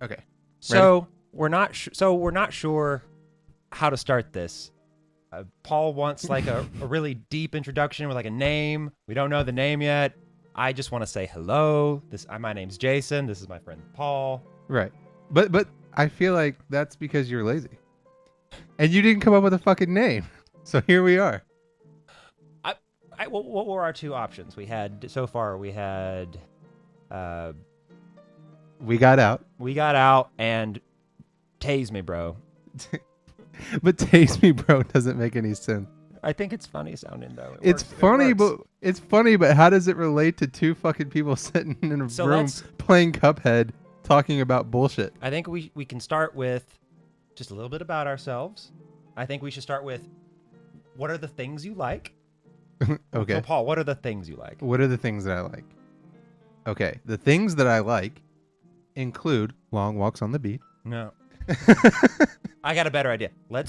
Okay. So we're not sure how to start this. Paul wants like a really deep introduction with like a name. We don't know the name yet. I just want to say hello. My name's Jason. This is my friend Paul. Right. But I feel like that's because you're lazy. And you didn't come up with a fucking name. So here we are. What were our two options? We had We got out. We got out and tase me, bro. But Taste Me Bro doesn't make any sense. I think it's funny sounding though. It's funny, but how does it relate to two fucking people sitting in a room playing Cuphead talking about bullshit? I think we can start with just a little bit about ourselves. I think we should start with what are the things you like? Okay. So Paul, what are the things you like? What are the things that I like? Okay. The things that I like include long walks on the beach. No. I got a better idea. I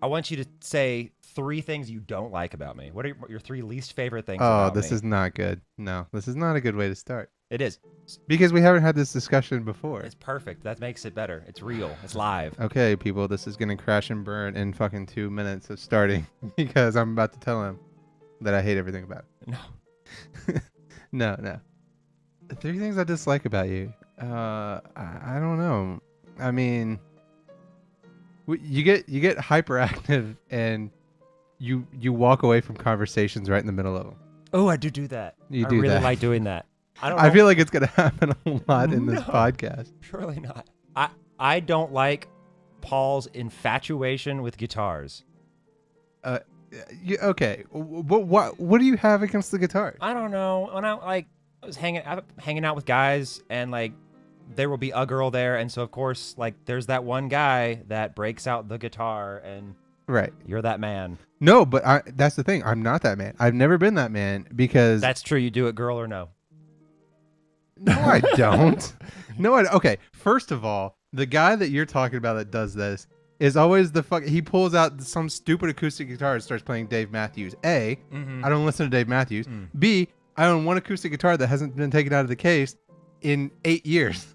want you to say 3 things you don't like about me. What are your 3 least favorite things about me? Oh, this is not good. No, this is not a good way to start. It is. Because we haven't had this discussion before. It's perfect. That makes it better. It's real. It's live. Okay, people, this is going to crash and burn in fucking 2 minutes of starting because I'm about to tell him that I hate everything about it. No. No. 3 things I dislike about you. I don't know. I mean, you get hyperactive and you walk away from conversations right in the middle of them. Oh, I do that. I really like doing that. I feel like it's gonna happen a lot in this podcast. Surely not. I don't like Paul's infatuation with guitars. Okay. What do you have against the guitar? I don't know. When I was hanging out with guys and like there will be a girl there, and so of course like there's that one guy that breaks out the guitar and right. You're that man. No, but that's the thing. I'm not that man. I've never been that man because that's true. You do it, girl or no? No, I don't. Okay. First of all, the guy that you're talking about that does this is always he pulls out some stupid acoustic guitar and starts playing Dave Matthews. A, I don't listen to Dave Matthews. B, I own one acoustic guitar that hasn't been taken out of the case in 8 years.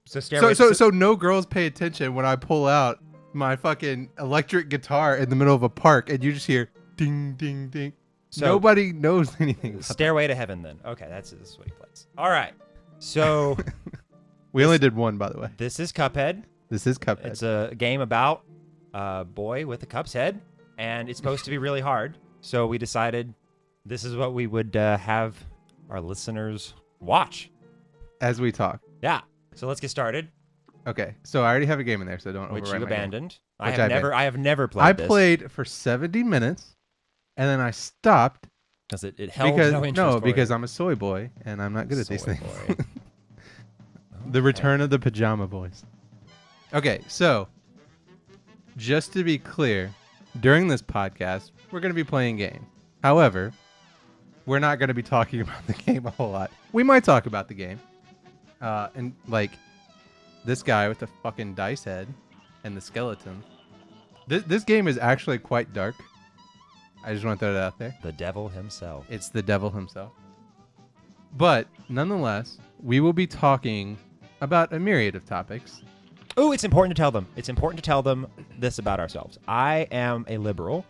So no girls pay attention when I pull out my fucking electric guitar in the middle of a park and you just hear ding, ding, ding. So nobody knows anything about Stairway to Heaven then. Okay, that's a sweet place. All right. So we only did one, by the way. This is Cuphead. It's a game about a boy with a cup's head, and it's supposed to be really hard. So we decided this is what we would have our listeners watch. As we talk. Yeah. So let's get started. Okay. So I already have a game in there, so don't overwrite Which you abandoned. I have never played this. I played for 70 minutes. And then I stopped because it held no interest. Because I'm a soy boy and I'm not good at these things. The return of the pajama boys. Okay, so just to be clear, during this podcast, we're going to be playing games. However, we're not going to be talking about the game a whole lot. We might talk about the game, and like this guy with the fucking dice head and the skeleton. This game is actually quite dark. I just want to throw it out there. The devil himself. It's the devil himself. But nonetheless, we will be talking about a myriad of topics. Oh, it's important to tell them. It's important to tell them this about ourselves. I am a liberal,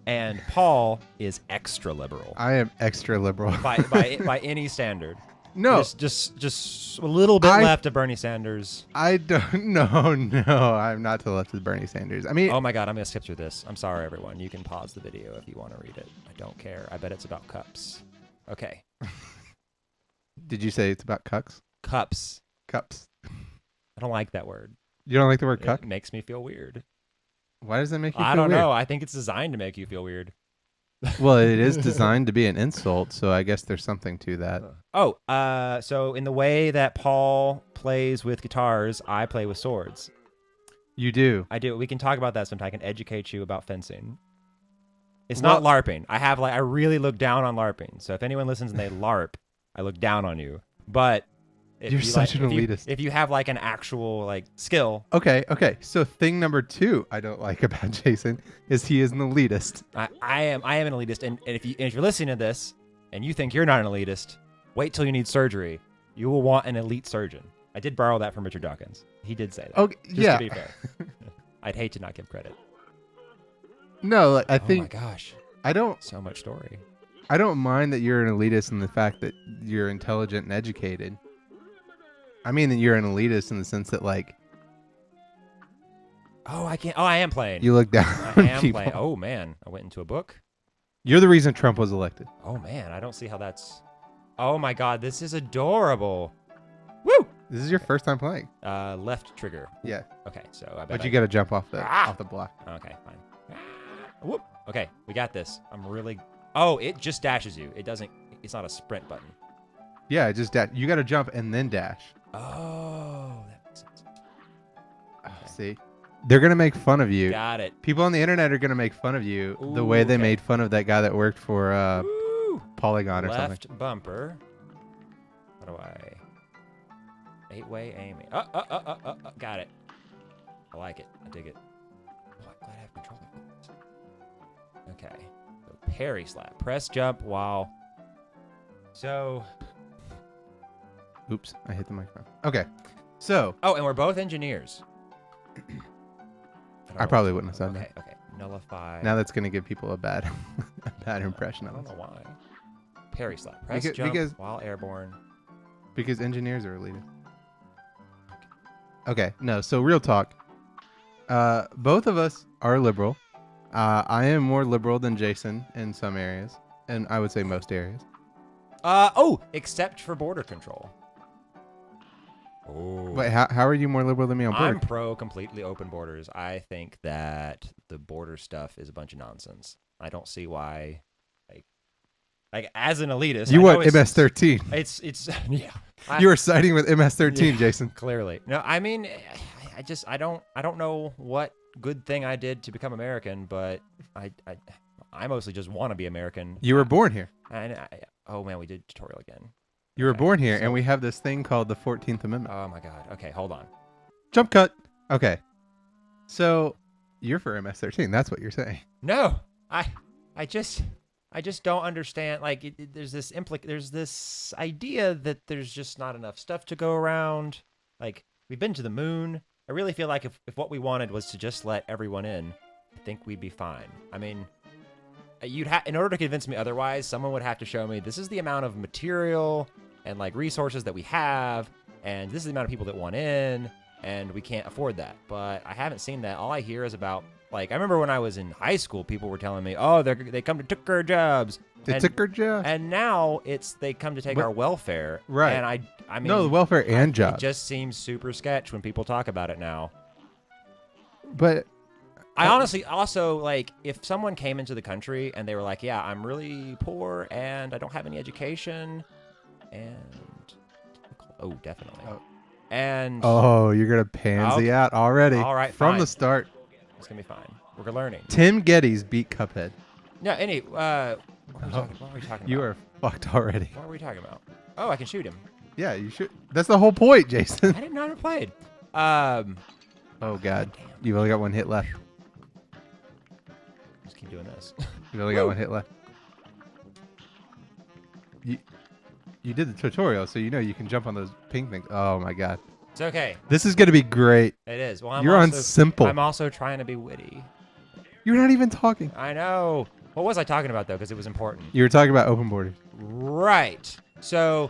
and Paul is extra liberal. I am extra liberal by any standard. No, just a little bit left of Bernie Sanders. I don't. No, I'm not to the left of Bernie Sanders. I mean, oh my God, I'm gonna skip through this. I'm sorry, everyone. You can pause the video if you want to read it. I don't care. I bet it's about cups. Okay. Did you say it's about cucks? Cups. I don't like that word. You don't like the word cuck? It makes me feel weird. Why does that make you feel weird? I don't know. I think it's designed to make you feel weird. Well, it is designed to be an insult, so I guess there's something to that. So in the way that Paul plays with guitars, I play with swords. You do? I do. We can talk about that sometime. I can educate you about fencing. It's not LARPing. I really look down on LARPing. So if anyone listens and they LARP, I look down on you. But you're such an elitist. If you have like an actual skill. Okay. So thing number 2 I don't like about Jason is he is an elitist. I am an elitist, and if you're listening to this and you think you're not an elitist, wait till you need surgery. You will want an elite surgeon. I did borrow that from Richard Dawkins. He did say that. Okay, Just yeah. to be fair. I'd hate to not give credit. No, like, I Oh think my gosh. I don't So much story. I don't mind that you're an elitist in the fact that you're intelligent and educated. I mean that you're an elitist in the sense that like Oh, I can't. Oh, I am playing. you look down I on am people. playing. Oh man, I went into a book. You're the reason Trump was elected. Oh man, I don't see how that's. Oh my god, this is adorable. Woo! This is your first time playing. Left trigger. Yeah, Okay, so I bet. but I- you got to jump off the Ah! block. Okay, fine. Whoop. Okay, we got this. I'm really. Oh, it just dashes you. It doesn't. It's not a sprint button. Yeah, just you got to jump and then dash. Oh, that makes sense. See, they're gonna make fun of you. Got it. People on the internet are gonna make fun of you the way Ooh, they okay. made fun of that guy that worked for Woo! Polygon or something. Left bumper. How do I? 8-way aiming. Got it. I like it. I dig it. Oh, I'm glad I have control of it. Okay. So parry slap. Press jump while. So. Oops, I hit the microphone. Okay, so Oh, and we're both engineers. I probably wouldn't have said Okay. Okay. Nullify. now that's gonna give people a bad a bad impression I of don't us know why. Parry slap. Press Because- jump because- while airborne. because engineers are elitist. Okay, no. So real talk. Both of us are liberal. I am more liberal than Jason in some areas, and I would say most areas. Except for border control. Oh. But how are you more liberal than me on border? I'm pro completely open borders. I think that the border stuff is a bunch of nonsense. I don't see why, like as an elitist, You I know want MS-13? It's yeah. You are siding with MS-13, Yeah. Jason. Clearly, no. I mean, I don't know what good thing I did to become American, but I mostly just want to be American. You were born here. And oh man, we did tutorial again. You were Okay, born here, so- and we have this thing called the 14th Amendment. Oh my god. Okay, hold on. Jump cut. Okay. So you're for MS-13. That's what you're saying. No, I just don't understand. Like, there's this idea that there's just not enough stuff to go around. Like, we've been to the moon. I really feel like if what we wanted was to just let everyone in, I think we'd be fine. I mean, in order to convince me otherwise, someone would have to show me this is the amount of material and like resources that we have, and this is the amount of people that want in, and we can't afford that. But I haven't seen that. All I hear is about, like, I remember when I was in high school, people were telling me, oh, they come to take our jobs. They and, took her job. and now it's they come to take But- our welfare. Right. And I mean, No, the welfare and it jobs. just seems super sketch when people talk about it now. But I honestly also, like, if someone came into the country and they were like, yeah, I'm really poor and I don't have any education and oh, definitely. Oh. And you're gonna pansy Okay. out already. All right, from fine. the start. it's going to be fine. We're learning. Tim Geddes beat Cuphead. No, what were we talking You about? are fucked already. What were we talking about? Oh, I can shoot him. Yeah, you should. That's the whole point, Jason. I didn't know I never played. Oh god, you've only got one hit left. Just keep doing this. You've only got one hit left. You did the tutorial, so you know you can jump on those pink things. Oh my god, It's okay. this is gonna be great. It is. Well, You're on simple. I'm also trying to be witty. You're not even talking. I know. What was I talking about though? Because it was important. You were talking about open borders. Right. So,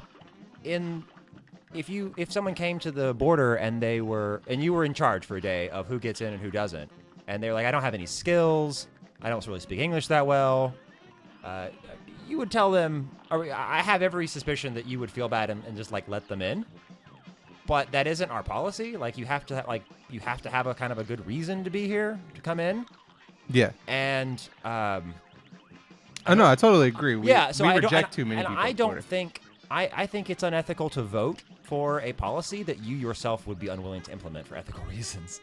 if someone came to the border and you were in charge for a day of who gets in and who doesn't, and they're like, I don't have any skills, I don't really speak English that well, you would tell them, I have every suspicion that you would feel bad and just like let them in. But that isn't our policy. Like, you have to have a kind of a good reason to be here to come in. Yeah. And Oh no, I totally agree. We I reject don't, too many and people. I at don't border. think I think it's unethical to vote for a policy that you yourself would be unwilling to implement for ethical reasons.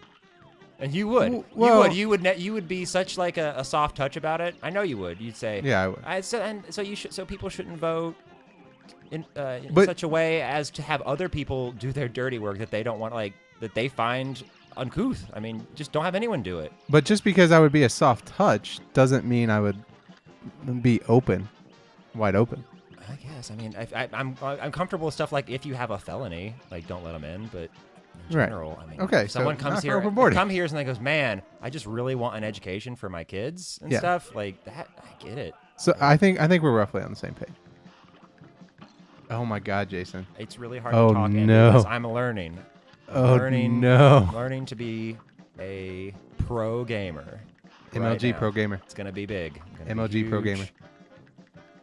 And you would. Well- you would be such like a soft touch about it. I know you would. You'd say, Yeah, I would. so people shouldn't vote in But- such a way as to have other people do their dirty work that they don't want, like, that they find uncouth. I mean, just don't have anyone do it. But just because I would be a soft touch doesn't mean I would be open, wide open. I guess. I mean, I'm comfortable with stuff like if you have a felony, like don't let them in. But in Right. general, I mean, Okay, if someone so comes not for here, open boarding. come here and they goes, man, I just really want an education for my kids and Yeah. stuff like that. I get it. So I think we're roughly on the same page. Oh my God, Jason. It's really hard Oh, to talk in no. because I'm learning. Oh learning, no. learning to be a pro gamer. MLG right now. Pro Gamer. It's gonna be big. Gonna MLG be Pro huge. Gamer.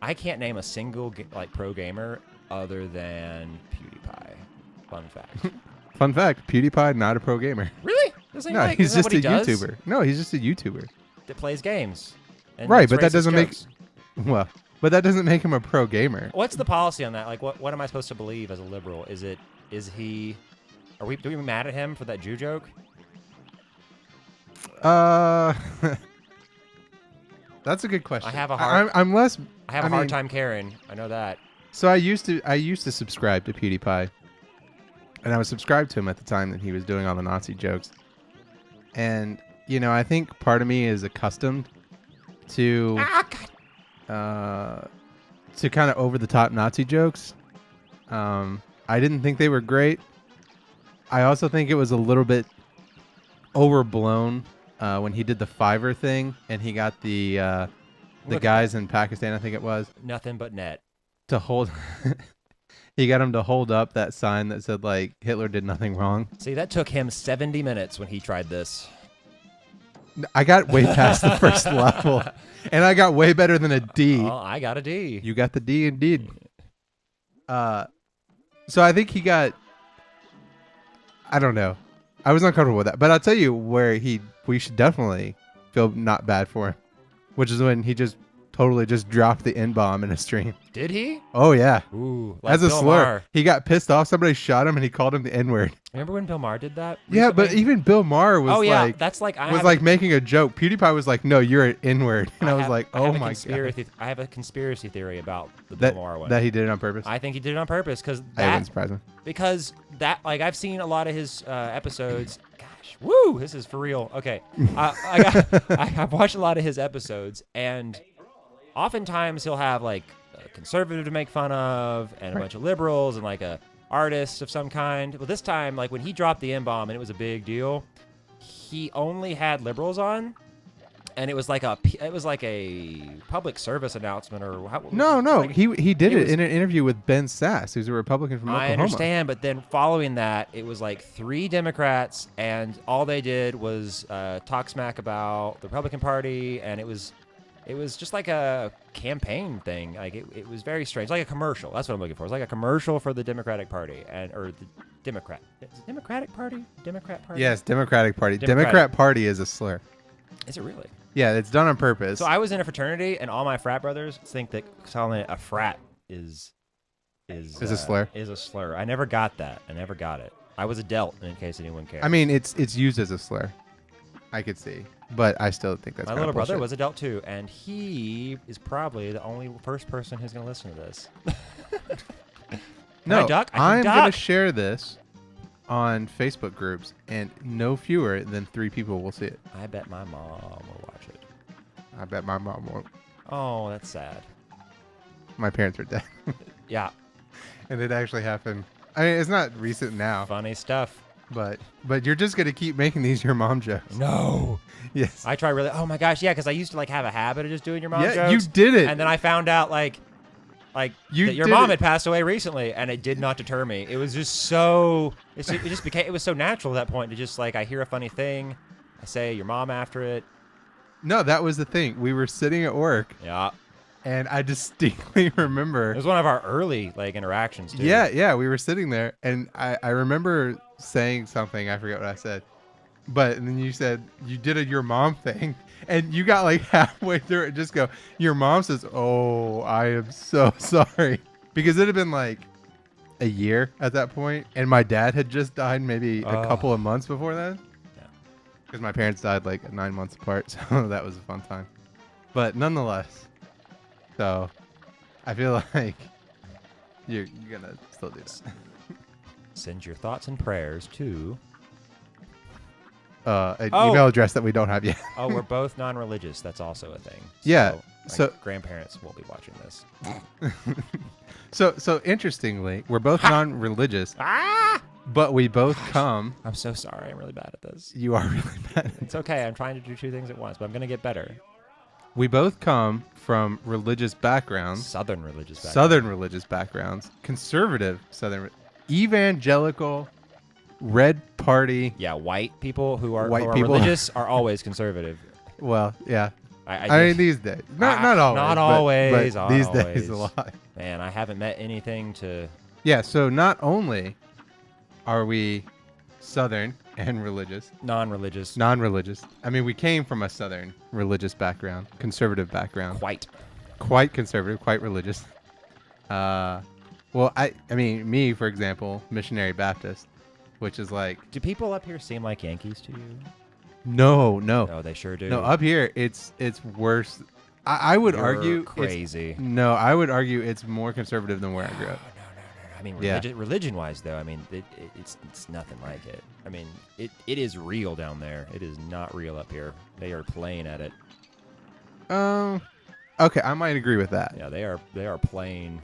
I can't name a single like pro gamer other than PewDiePie. Fun fact. Fun fact: PewDiePie not a pro gamer. Really? Doesn't he No, like, he's isn't that just a what he does? YouTuber. No, he's just a YouTuber. That plays games. And Right, makes but that racist doesn't make- jokes. Well, but that doesn't make him a pro gamer. What's the policy on that? Like, what am I supposed to believe as a liberal? Is he? Do we mad at him for that Jew joke? That's a good question. I have a hard- I'm less. I have I a hard mean- time caring. I know that. So I used to subscribe to PewDiePie, and I was subscribed to him at the time that he was doing all the Nazi jokes. And I think part of me is accustomed to to kind of over the top Nazi jokes. I didn't think they were great. I also think it was a little bit overblown when he did the Fiverr thing and he got the Look at guys in Pakistan, I think it was, Nothing but net. to hold. He got him to hold up that sign that said like Hitler did nothing wrong. See, that took him 70 minutes when he tried this. I got way past the first level, and I got way better than a D. Well, I got a D. You got the D indeed. So I think he got. I don't know. I was uncomfortable with that, but I'll tell you where we should definitely feel not bad for him, which is when he just totally just dropped the N-bomb in a stream. Did he? Oh yeah, Ooh, like as a Bill slur. Maher. He got pissed off. Somebody shot him, and he called him the N-word. Remember when Bill Maher did that? Yeah, but recently? even Bill Maher was oh yeah, like that's like I was have like making a joke. PewDiePie was like, "No, you're an N-word," and I was have- like, I "Oh have a my god." conspiracy, I have a conspiracy theory about the That Bill Maher one. that he did it on purpose. I think he did it on purpose That wouldn't surprise me. because that like I've seen a lot of his episodes. Gosh, woo! This is for real. Okay, I've watched a lot of his episodes, and oftentimes he'll have like a conservative to make fun of, and a bunch of liberals, and like a artist of some kind. Well, this time, like when he dropped the N-bomb and it was a big deal, he only had liberals on. And it was like a public service announcement or how, No, like, he did it it was- in an interview with Ben Sass, who's a Republican from Oklahoma. I understand, but then following that, it was like 3 Democrats, and all they did was talk smack about the Republican Party, and it was just like a campaign thing. Like it was very strange, like a commercial. That's what I'm looking for. It's like a commercial for the Democratic Party or the Democrat. Is it Democratic Party? Democrat Party? Yes, Democratic Party. Democratic. Democrat Party is a slur. Is it really? Yeah, it's done on purpose. So I was in a fraternity, and all my frat brothers think that calling it a frat is a slur. Is a slur. I never got that. I never got it. I was a Delt, in case anyone cares. I mean, it's used as a slur. I could see, but I still think that's my kinda little brother bullshit. was a Delt too, and he is probably the only first person who's going to listen to this. No, I duck? I can I'm gonna duck. share this on Facebook groups, and no fewer than 3 people will see it. I bet my mom will watch it. I bet my mom won't. Oh, that's sad. My parents are dead, Yeah, and it actually happened. I mean, it's not recent now, funny stuff. but you're just gonna keep making these your mom jokes. No. Yes. I try really. Oh my gosh, yeah, because I used to like have a habit of just doing your mom Yeah, jokes. you did it. And then I found out like You that your did mom it. had passed away recently, and it did not deter me. It was just so it just became, it was so natural at that point to just like, I hear a funny thing, I say your mom after it. No, that was the thing. We were sitting at work, Yeah, and I distinctly it remember. was one of our early like interactions too. Yeah, we were sitting there, and I remember saying something. I forget what I said, but and then you said you did your mom thing, and you got like halfway through it, and just go. Your mom says, "Oh, I am so sorry," because it had been like a year at that point, and my dad had just died maybe a couple of months before that. Yeah. Because my parents died like 9 months apart, so that was a fun time. But nonetheless, so I feel like you're gonna still do that. Send your thoughts and prayers to. An Oh. email address that we don't have yet. Oh, we're both non-religious. That's also a thing. Yeah. So, So- grandparents won't be watching this. So interestingly, we're both non-religious, but we both come. I'm so sorry. I'm really bad at this. You are really bad. It's okay. I'm trying to do two things at once, but I'm gonna get better. We both come from religious backgrounds, Southern religious background. Southern religious backgrounds, conservative Southern, evangelical, red party. Yeah, white people who are White people. religious are always conservative. Well, yeah. I I mean, these days, not always, not but- always, but not these always. days a lot. Man, I haven't met anything to. Yeah. So not only are we Southern and religious, Non-religious. non-religious. I mean, we came from a Southern religious background, conservative background, Quite. conservative, quite religious. Well, I mean, me, for example, missionary Baptist, which is like, Do people up here seem like Yankees to you? no. No, they sure do. No, up here it's worse. I would You're argue crazy. No, I would argue it's more conservative than where I grew up. No. I mean, Yeah. religion-wise, though, I mean, it's nothing like it. I mean, it is real down there. It is not real up here. They are playing at it. Okay, I might agree with that. Yeah, they are plain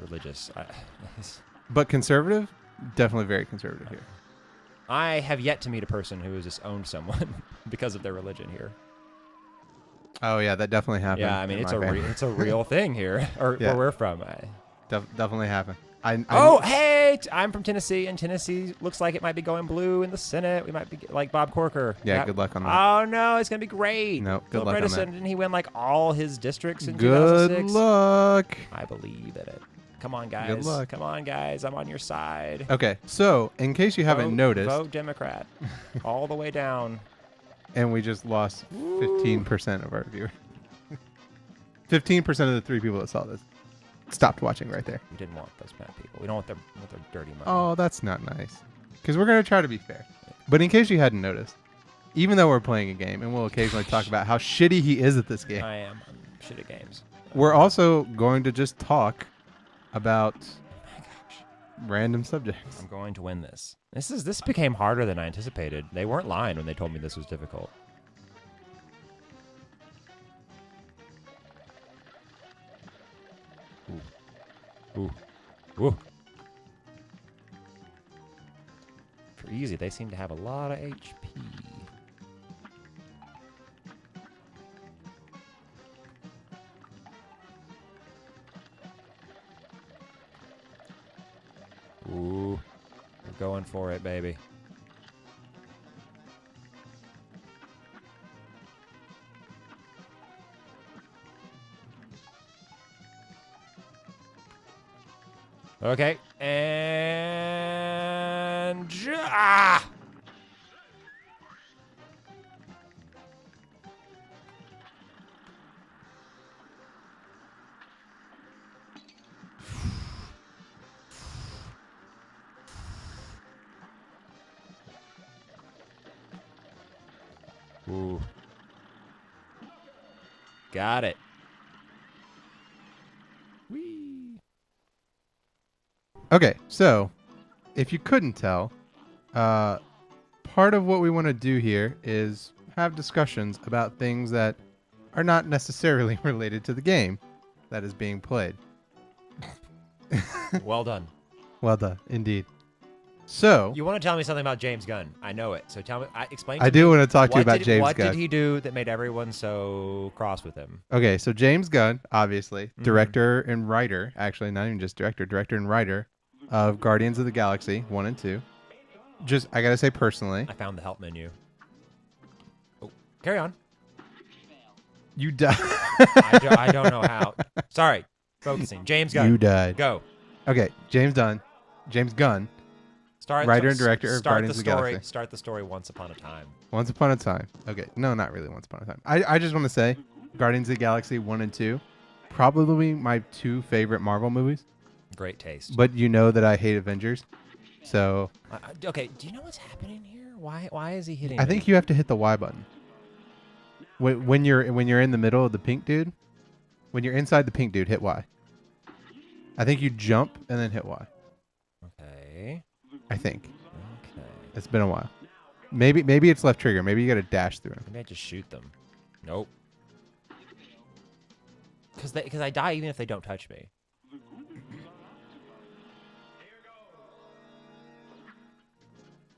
religious. But conservative, definitely very conservative here. I have yet to meet a person who has just owned someone because of their religion here. Oh yeah, that definitely happened. Yeah, I mean, in it's my a family. it's a real thing here, or Yeah. where we're from. Definitely happened. Oh, hey, I'm from Tennessee, and Tennessee looks like it might be going blue in the Senate. We might be like Bob Corker. Yeah, good luck on that. Oh, no, it's going to be great. No, good Phil luck on Bredesen, that. didn't he win like all his districts in Good 2006? luck. I believe in it. Come on, guys. Good luck. Come on, guys. I'm on your side. Okay, so in case you haven't noticed, Vote Democrat. all the way down. and we just lost 15% of our viewers. 15% of the 3 people that saw this stopped watching right there. We didn't want those bad people. We don't want their dirty money. Oh, that's not nice. Because we're going to try to be fair. But in case you hadn't noticed, even though we're playing a game, and we'll occasionally talk about how shitty he is at this game, I am. I'm shit at games. we're also going to just talk about random subjects. I'm going to win this. This became harder than I anticipated. They weren't lying when they told me this was difficult. Ooh. Ooh. For easy, they seem to have a lot of HP. Ooh. We're going for it, baby. Okay. And... Ah! Ooh. Got it. Whee. Okay, so if you couldn't tell, part of what we want to do here is have discussions about things that are not necessarily related to the game that is being played. Well done. Well done, indeed. So, You want to tell me something about James Gunn? I know it. So tell me. Explain. To I do me, want to talk to you what about did- James What Gunn. did he do that made everyone so cross with him? Okay, so James Gunn, obviously, Mm-hmm. director and writer, actually not even just director and writer of Guardians of the Galaxy 1 and 2. Just, I gotta say personally, I found the help menu. Oh, carry on. you died. I don't know how. Sorry. Focusing. James Gunn. You died. Go. Okay, James Gunn. Writer and director of start Guardians the of the story. Galaxy. Start the story once upon a time. Once Upon a Time. Okay, no, not really Once Upon a Time. I just want to say Guardians of the Galaxy 1 and 2, probably my 2 favorite Marvel movies. Great taste. But you know that I hate Avengers. So Okay, do you know what's happening here? Why is he hitting I me? think you have to hit the Y button. When you're in the middle of the pink dude, when you're inside the pink dude, hit Y. I think you jump and then hit Y. Okay. I think. Okay. It's been a while. Maybe it's left trigger. Maybe you got to dash through him. Maybe I just shoot them. Nope. because I die even if they don't touch me.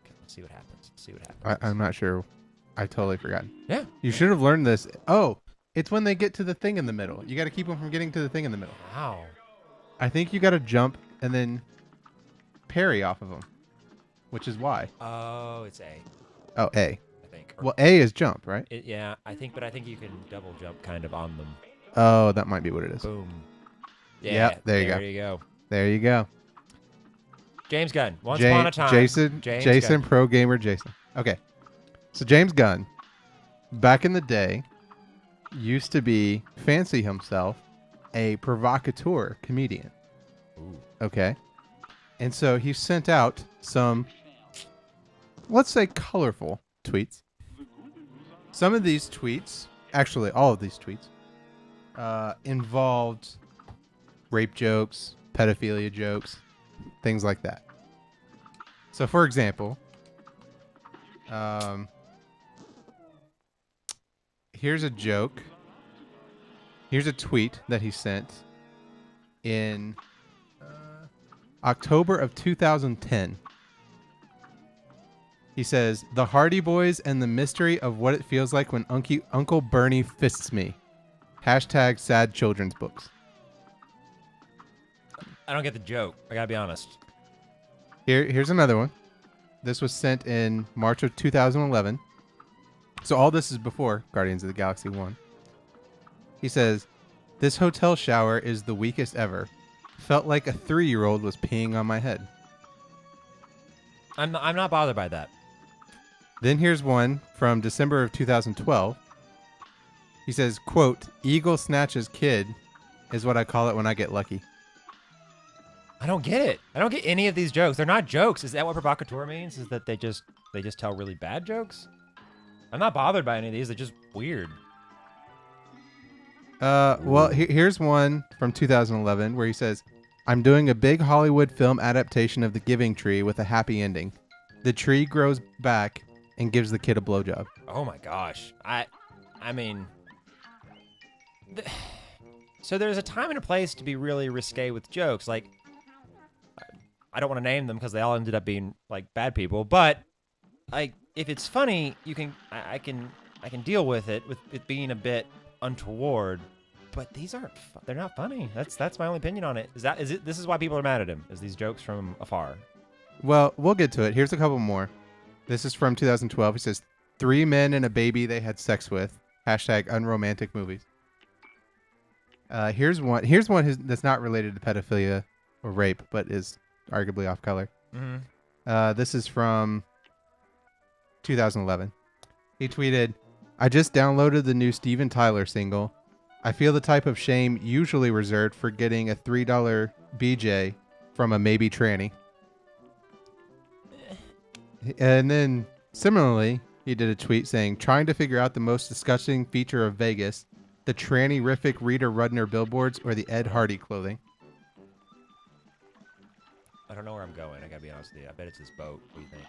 Okay, let's see what happens. Let's see what happens. I'm not sure. I totally forgot. Yeah. You should have learned this. Oh, it's when they get to the thing in the middle. You got to keep them from getting to the thing in the middle. Wow. I think you got to jump and then parry off of them, which is why. Oh, it's A, Oh, A. I think. Or Well, A is jump, right? yeah, I think you can double jump kind of on them. Oh, that might be what it is. Boom. Yep, there you go. There you go. There you go. James Gunn. Once upon a time. Jason Gunn. Pro Gamer Jason. Okay. So James Gunn, back in the day, used to fancy himself a provocateur comedian. Ooh. Okay. And so he sent out some, let's say, colorful tweets. Some of these tweets, actually all of these tweets, involved rape jokes, pedophilia jokes, things like that. So, for example, here's a joke. Here's a tweet that he sent in October of 2010. He says, "The Hardy Boys and the mystery of what it feels like when Uncle Bernie fists me. Hashtag sad children's books." I don't get the joke. I gotta be honest. Here's another one. This was sent in March of 2011. So all this is before Guardians of the Galaxy 1. He says, "This hotel shower is the weakest ever. Felt like a 3-year-old was peeing on my head." I'm not bothered by that. Then here's one from December of 2012. He says, quote, "Eagle snatches kid is what I call it when I get lucky." I don't get it. I don't get any of these jokes. They're not jokes. Is that what provocateur means? Is that they just tell really bad jokes? I'm not bothered by any of these. They're just weird. Well, here's one from 2011 where he says, "I'm doing a big Hollywood film adaptation of The Giving Tree with a happy ending. The tree grows back and gives the kid a blowjob." Oh my gosh. I mean, so there's a time and a place to be really risque with jokes. Like, I don't want to name them because they all ended up being like bad people. But like, if it's funny, I can deal with it being a bit untoward. But these aren't. They're not funny. That's my only opinion on it. This is why people are mad at him. Is these jokes from afar? Well, we'll get to it. Here's a couple more. This is from 2012. He says, 3 men and a baby they had sex with. Hashtag unromantic movies. Here's one that's not related to pedophilia or rape, but is arguably off color. Mm-hmm. This is from 2011. He tweeted, "I just downloaded the new Steven Tyler single. I feel the type of shame usually reserved for getting a $3 BJ from a maybe tranny." And then similarly, he did a tweet saying, "Trying to figure out the most disgusting feature of Vegas, the tranny-rific Rita Rudner billboards or the Ed Hardy clothing." I don't know where I'm going. I gotta be honest with you. I bet it's this boat. What do you think?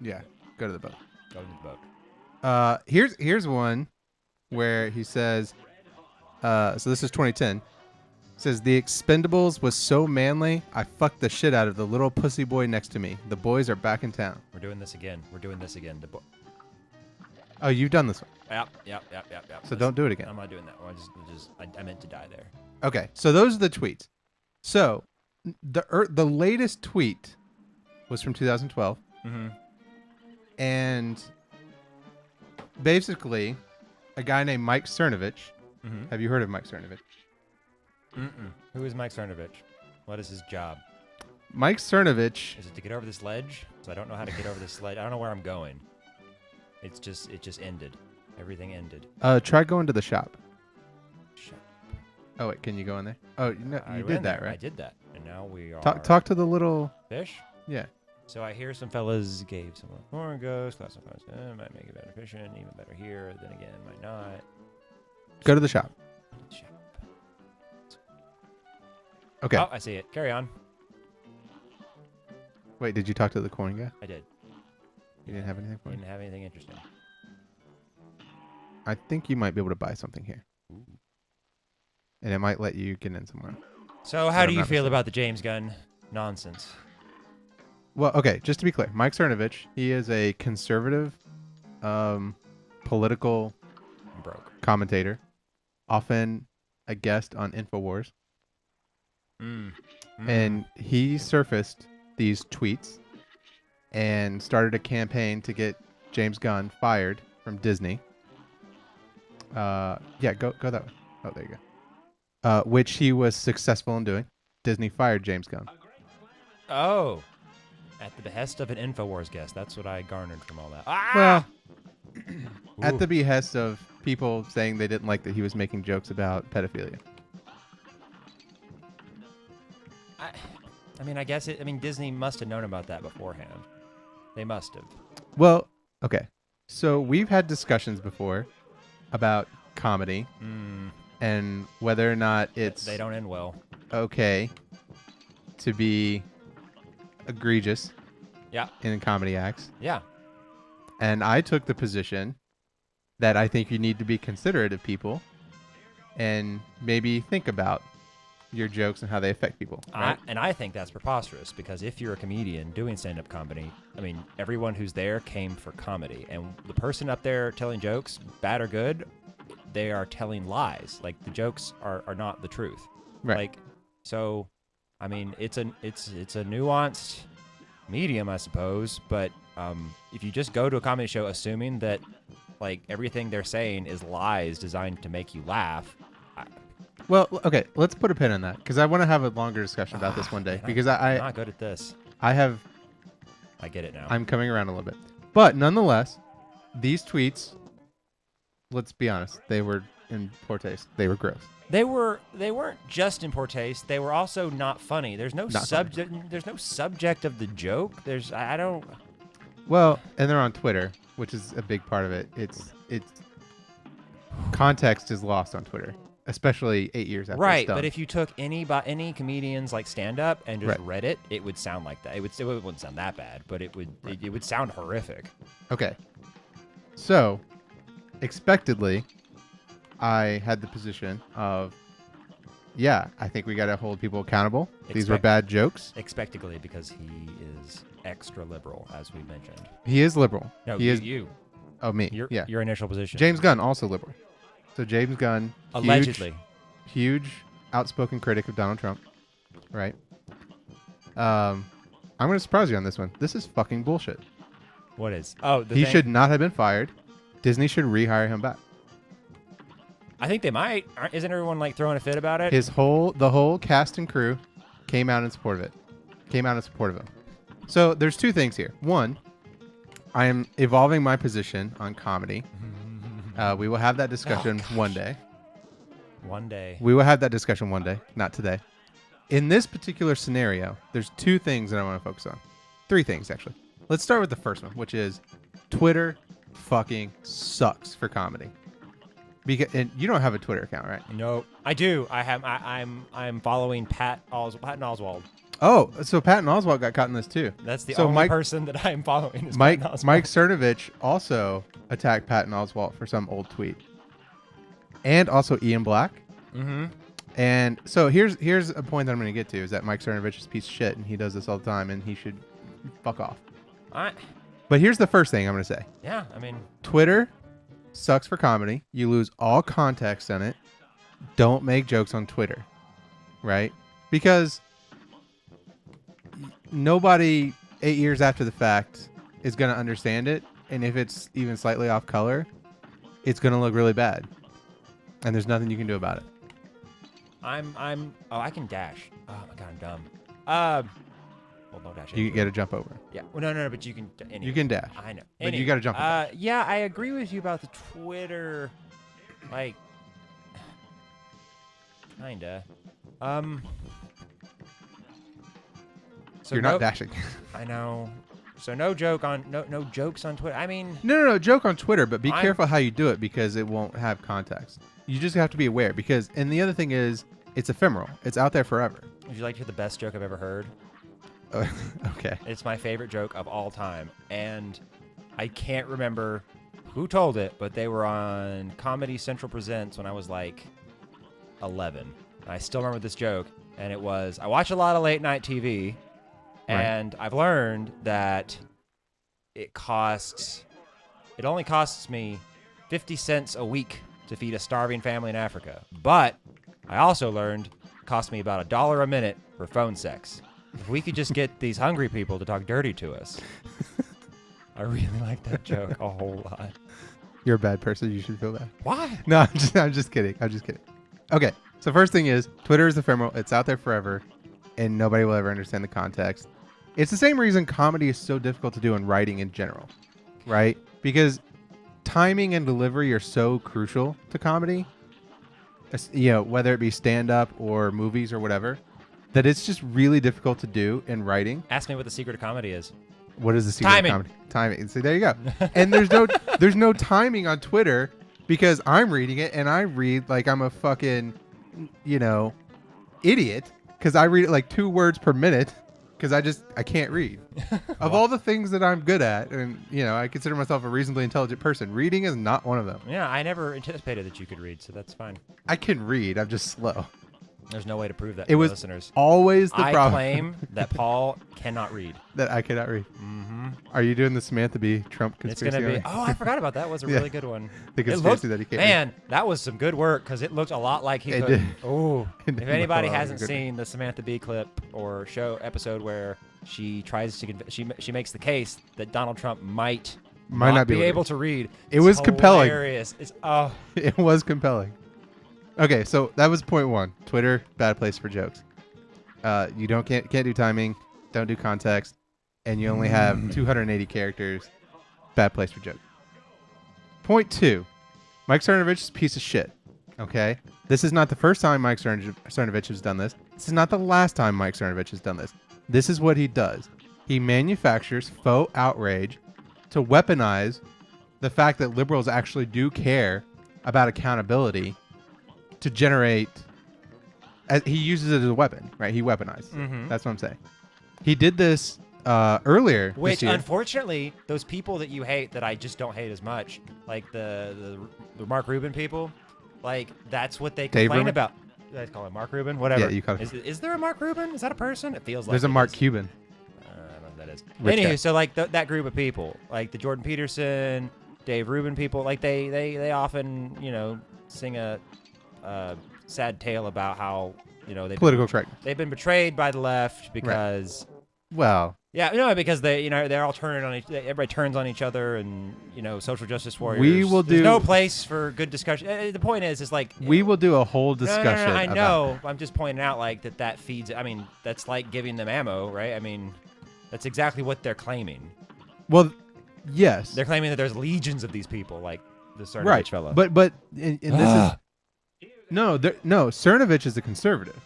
Yeah, go to the boat. Go to the boat. Here's one where he says, so this is 2010. Says, "The Expendables was so manly, I fucked the shit out of the little pussy boy next to me. The boys are back in town." We're doing this again. Oh, you've done this one. Yep. So don't do it again. I'm not doing that one. I meant to die there. Okay, so those are the tweets. So the latest tweet was from 2012, Mm-hmm. and basically, a guy named Mike Cernovich. Mm-hmm. Have you heard of Mike Cernovich? Mm-mm. Who is Mike Cernovich? What is his job? Mike Cernovich. Is it to get over this ledge? So I don't know how to get over this ledge. I don't know where I'm going. It just ended. Everything ended. Try going to the shop. Shut. Oh wait, can you go in there? Oh, no, I you went did that, there. right? I did that, and now we are Talk to the little. fish. Yeah. So I hear some fellas gave some foreign ghosts, class of fellas, might make it better fishing, even better here. Then again, might not. Go to the shop. Shop. Okay. Oh, I see it. Carry on. Wait, did you talk to the coin guy? I did. You didn't have anything for me? Didn't have anything interesting. I think you might be able to buy something here. Ooh. and it might let you get in somewhere. So how I'm do you not feel mistaken. about the James Gunn nonsense? Well, okay, just to be clear, Mike Cernovich, he is a conservative political I'm broke. commentator, often a guest on InfoWars. And he surfaced these tweets and started a campaign to get James Gunn fired from Disney. Yeah, go that way. Oh, there you go. Which he was successful in doing. Disney fired James Gunn. Oh, at the behest of an Infowars guest. That's what I garnered from all that. Ah! Well, at Ooh. the behest of people saying they didn't like that he was making jokes about pedophilia. I mean, I guess Disney must have known about that beforehand. They must have. Well, okay. So we've had discussions before about comedy and whether or not it's They don't end well. okay to be egregious Yeah. in comedy acts. Yeah. And I took the position that I think you need to be considerate of people and maybe think about your jokes and how they affect people. Right? I think that's preposterous because if you're a comedian doing stand-up comedy, I mean, everyone who's there came for comedy. And the person up there telling jokes, bad or good, they are telling lies. Like, the jokes are not the truth. Right. Like, so, I mean, it's a nuanced medium, I suppose. But if you just go to a comedy show assuming that, like, everything they're saying is lies designed to make you laugh, Well, okay, let's put a pin in that because I want to have a longer discussion about this one day because I'm not good at this. I get it now. I'm coming around a little bit. But nonetheless, these tweets, let's be honest, they were in poor taste. They were gross. They weren't just in poor taste. They were also not funny. There's no Not subject. There's no subject of the joke. I don't. Well, and they're on Twitter, which is a big part of it. It's context is lost on Twitter, especially 8 years after Right, it's done. but if you took any comedians like stand up and just Right. read it, it would sound like that. It wouldn't sound that bad, but it would sound horrific. Okay. So, expectedly, I had the position of, yeah, I think we got to hold people accountable. These were Expect- bad jokes. Expectedly, because he is extra liberal, as we mentioned. He is liberal. No, he is. you. Oh, me. Your yeah. initial position. James Gunn also liberal. So James Gunn, Allegedly. huge outspoken critic of Donald Trump. Right. I'm going to surprise you on this one. This is fucking bullshit. What is? Oh, He should not have been fired. Disney should rehire him back. I think they might. Isn't everyone like throwing a fit about it? The whole cast and crew came out in support of it. Came out in support of him. So there's two things here. One, I am evolving my position on comedy. We will have that discussion one day. One day. We will have that discussion one day, not today. In this particular scenario, there's two things that I want to focus on. Three things, actually. Let's start with the first one, which is Twitter fucking sucks for comedy. And you don't have a Twitter account, right? Nope. I do. I have. I'm following Patton Oswalt. Oh, so Patton Oswalt got caught in this too. That's the So only person that I'm following. Is Mike Patton Oswalt. Mike Cernovich also attacked Patton Oswalt for some old tweet, and also Ian Black. Mm-hmm. And so here's a point that I'm going to get to is that Mike Cernovich is a piece of shit, and he does this all the time, and he should fuck off. But here's the first thing I'm going to say. Yeah. I mean, Twitter sucks for comedy. You lose all context on it. Don't make jokes on Twitter, right? Because nobody 8 years after the fact is going to understand it, and if it's even slightly off color, it's going to look really bad, and there's nothing you can do about it. I can dash. Oh my god, I'm dumb. Well, no dash. You got to jump over. Yeah. Well, no, but you can. Anyway. You can dash. I know. But you gotta jump it. Yeah, I agree with you about the Twitter. Like, kinda. So You're not dashing. I know. So no jokes on Twitter. I mean, No. Joke on Twitter, but be I'm- careful how you do it because it won't have context. You just have to be aware because, and the other thing is, it's ephemeral. It's out there forever. would you like to hear the best joke I've ever heard? Okay. It's my favorite joke of all time, and I can't remember who told it, but they were on Comedy Central Presents when I was like 11. I still remember this joke, and it was, I watch a lot of late night TV, and I've learned that it only costs me 50 cents a week to feed a starving family in Africa. But I also learned it cost me about $1 a minute for phone sex. If we could just get these hungry people to talk dirty to us. I really like that joke a whole lot. You're a bad person. You should feel bad. Why? No, I'm just kidding. I'm just kidding. Okay. So first thing is, Twitter is ephemeral. It's out there forever, and nobody will ever understand the context. It's the same reason comedy is so difficult to do in writing in general, right? Because timing and delivery are so crucial to comedy, whether it be stand-up or movies or whatever, that it's just really difficult to do in writing. Ask me what the secret of comedy is. What is the secret Timing. of comedy? Timing. See, there you go. And there's no timing on Twitter because I'm reading it and I read like I'm a fucking, idiot because I read it like 2 words per minute because I can't read. Of all the things that I'm good at, and I consider myself a reasonably intelligent person, reading is not one of them. Yeah, I never anticipated that you could read, so that's fine. I can read. I'm just slow. There's no way to prove that It to was listeners. always the I problem claim that Paul cannot read. that I cannot read. Mm-hmm. Are you doing the Samantha Bee Trump It's conspiracy? going to be... theory? Oh, I forgot about that. It was a Yeah. really good one. The It conspiracy looked- that he can't Man, that was some good work because it looked a lot like he It could... did. Oh, It if did anybody look a lot hasn't like a good seen the Samantha Bee clip or show episode where she tries to... She makes the case that Donald Trump might not be able to read. It It's was compelling. hilarious. It's It was compelling. Okay, so that was point 1. Twitter, bad place for jokes. You can't do timing, don't do context, and you only have 280 characters. Bad place for jokes. Point 2, Mike Cernovich is a piece of shit. Okay, this is not the first time Mike Cernovich has done this. This is not the last time Mike Cernovich has done this. This is what he does. He manufactures faux outrage to weaponize the fact that liberals actually do care about accountability to generate. He uses it as a weapon, right? He weaponized. Mhm. That's what I'm saying. He did this earlier Which, this year. unfortunately, those people that you hate that I just don't hate as much, like the Mark Rubin people, like that's what they Dave complain Rubin? about. Did I call him Mark Rubin? Whatever. Yeah, you call him. Is there a Mark Rubin? Is that a person? It feels like There's a it Mark is. Cuban. I don't know what that is. Rich guy. Anywho, so like that group of people, like the Jordan Peterson, Dave Rubin people, like they often sing a sad tale about how Political correct. they've been betrayed by the left because. Well, Yeah, no, because they're all turning on everybody turns on each other, and social justice warriors. We will There's do- no place for good discussion. The point is like we will do a whole No, discussion. I about know. I'm just pointing out like that feeds. I mean, that's like giving them ammo, right? I mean, that's exactly what they're claiming. Well, yes. They're claiming that there's legions of these people, like the Cernovich Right. fellow. But and this is no. Cernovich is a conservative.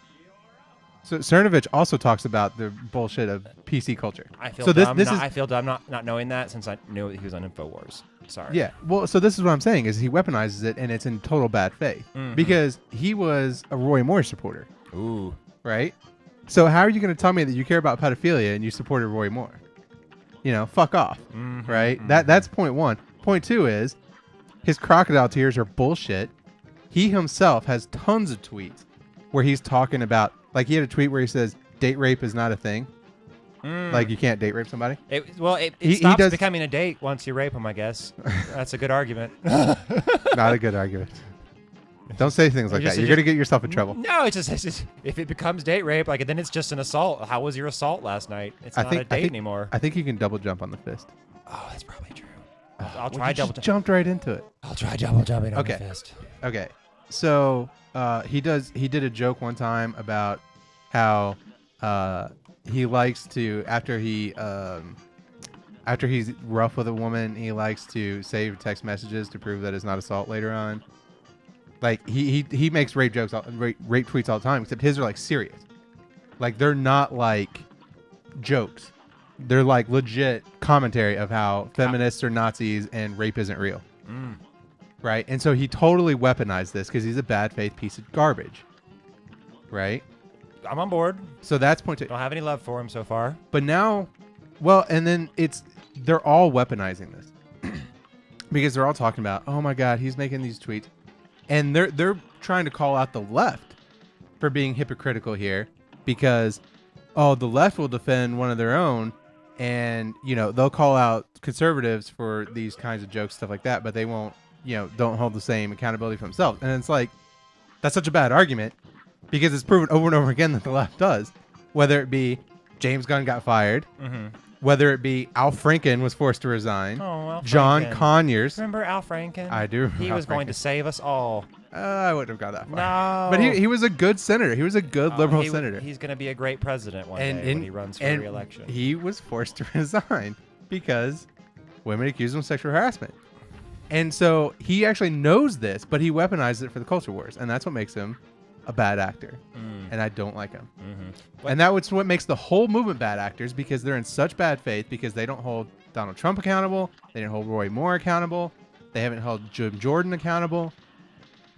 So Cernovich also talks about the bullshit of PC culture. I feel so dumb. this is I feel dumb not knowing that since I knew he was on Infowars. Sorry. yeah. Well, so this is what I'm saying is he weaponizes it and it's in total bad faith Mhm. because he was a Roy Moore supporter, Ooh. right? So how are you going to tell me that you care about pedophilia and you supported Roy Moore? Fuck off, Mhm, right? mhm. That's point 1. Point 2 is his crocodile tears are bullshit. He himself has tons of tweets where he's talking about, like he had a tweet where he says date rape is not a thing. Mm. Like you can't date rape somebody. It He stops does- becoming a date once you rape him, I guess. That's a good argument. Not a good argument. Don't say things like Just- that. You're going to get yourself in trouble. No, it's just if it becomes date rape, like then it's just an assault. How was your assault last night? It's not a date anymore. I think you can double jump on the fist. Oh, that's probably true. I'll Well, try you double. just jumped right into it. I'll try double jumping on Okay. the fist. Okay. So he did a joke one time about how he likes to after he's rough with a woman, he likes to save text messages to prove that it's not assault later on. Like he makes rape jokes, rape tweets all the time, except his are like serious. Like they're not like jokes. They're like legit commentary of how feminists are Nazis and rape isn't real. Mm. Right? And so he totally weaponized this because he's a bad faith piece of garbage. Right? I'm on board. So that's point 2. Don't have any love for him so far. But now, well, and then they're all weaponizing this because they're all talking about, oh my God, he's making these tweets. And they're trying to call out the left for being hypocritical here because, oh, the left will defend one of their own, and they'll call out conservatives for these kinds of jokes, stuff like that, but they won't, don't hold the same accountability for themselves. And it's like, that's such a bad argument because it's proven over and over again that the left does, whether it be James Gunn got fired, whether it be Al Franken was forced to resign, Al John Franken. Conyers. Remember Al Franken? I do remember He Al was going to Franken. save us all. I wouldn't have got that far. No. But he was a good senator. He was a good liberal senator. He's going to be a great president one day when he runs for and re-election. He was forced to resign because women accused him of sexual harassment. And so he actually knows this, but he weaponizes it for the culture wars. And that's what makes him a bad actor. And I don't like him. And that's what makes the whole movement bad actors, because they're in such bad faith because they don't hold Donald Trump accountable. They didn't hold Roy Moore accountable. They haven't held Jim Jordan accountable.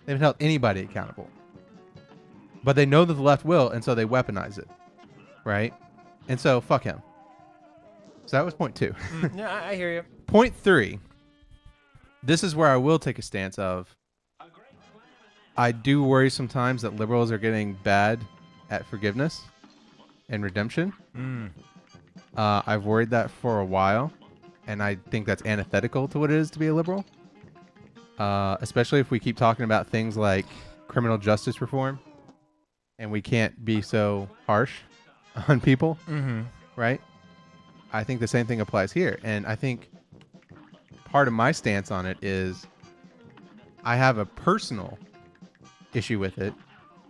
They haven't held anybody accountable. But they know that the left will, and so they weaponize it. Right? And so, fuck him. So that was point 2. Yeah, I hear you. Point 3. This is where I will take a stance of, I do worry sometimes that liberals are getting bad at forgiveness and redemption. I've worried that for a while, and I think that's antithetical to what it is to be a liberal. Especially if we keep talking about things like criminal justice reform, and we can't be so harsh on people, right? I think the same thing applies here, and I think part of my stance on it is I have a personal issue with it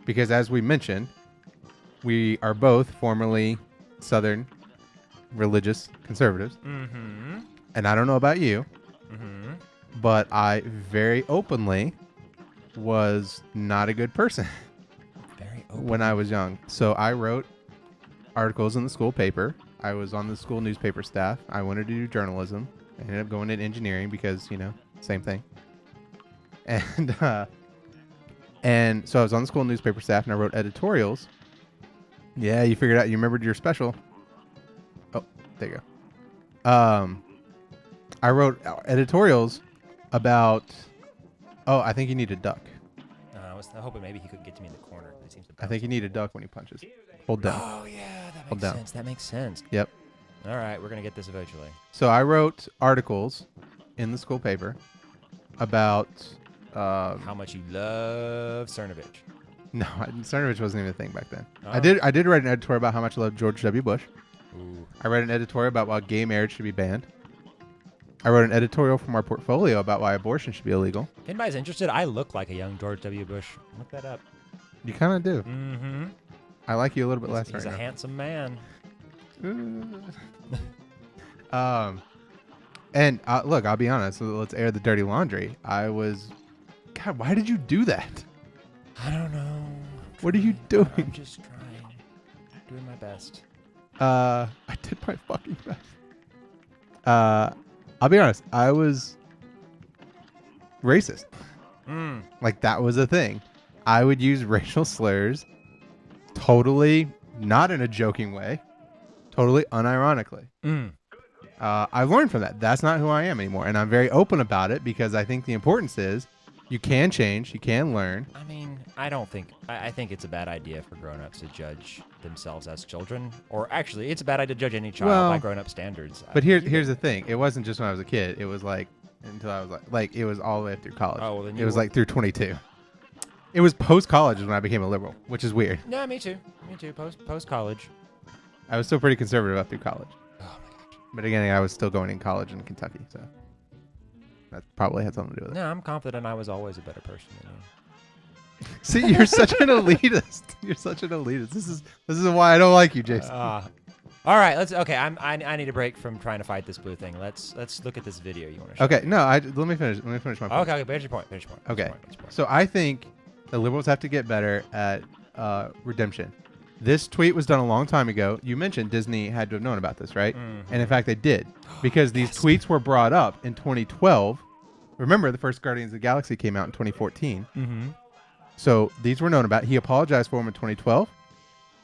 because, as we mentioned, we are both formerly Southern religious conservatives, and I don't know about you, but I very openly was not a good person Very open. when I was young. So I wrote articles in the school paper. I was on the school newspaper staff. I wanted to do journalism. I ended up going into engineering because, same thing. And so I was on the school newspaper staff, and I wrote editorials. Yeah, you figured out. You remembered your special. Oh, there you go. I wrote editorials about, I think you need a duck. I was hoping maybe he could get to me in the corner. He seems to I think you need a duck when he punches. Hold down. Oh, yeah. That Hold makes down. sense. That makes sense. Yep. All right. We're going to get this eventually. So I wrote articles in the school paper about... How much you love Cernovich. no, Cernovich wasn't even a thing back then. Oh. I did write an editorial about how much I love George W. Bush. Ooh. I read an editorial about why gay marriage should be banned. I wrote an editorial from our portfolio about why abortion should be illegal. If anybody's interested, I look like a young George W. Bush. Look that up. You kind of do. Mm-hmm. I like you a little bit less He's right a now. handsome man. And look, I'll be honest. So let's air the dirty laundry. I was, God, why did you do that? I don't know. What are you I'm doing? just trying. Doing my best. I did my fucking best. I'll be honest. I was racist. Like, that was a thing. I would use racial slurs totally not in a joking way, totally unironically. I learned from that. That's not who I am anymore. And I'm very open about it because I think the importance is you can change, you can learn. I mean, I think it's a bad idea for grown-ups to judge themselves as children. Or actually, it's a bad idea to judge any child Well, by grown-up standards. But here's the thing. It wasn't just when I was a kid. It was like until I was like it was all the way through college. Oh, well, then it you was were- like through 22. It was post-college is when I became a liberal, which is weird. Yeah, me too. Me too. Post-college. I was still pretty conservative up through college. Oh, my gosh. But again, I was still going in college in Kentucky, so that probably had something to do with it. No, I'm confident I was always a better person than you. See, you're such an elitist. You're such an elitist. This is why I don't like you, Jason. All right, I need a break from trying to fight this blue thing. Let's look at this video you want to show. Okay, no, let me finish my point. Okay, finish your point. Okay. So I think the liberals have to get better at redemption. This tweet was done a long time ago. You mentioned Disney had to have known about this, right? And in fact, they did, because these tweets were brought up in 2012. Remember, the first Guardians of the Galaxy came out in 2014. So these were known about. He apologized for them in 2012.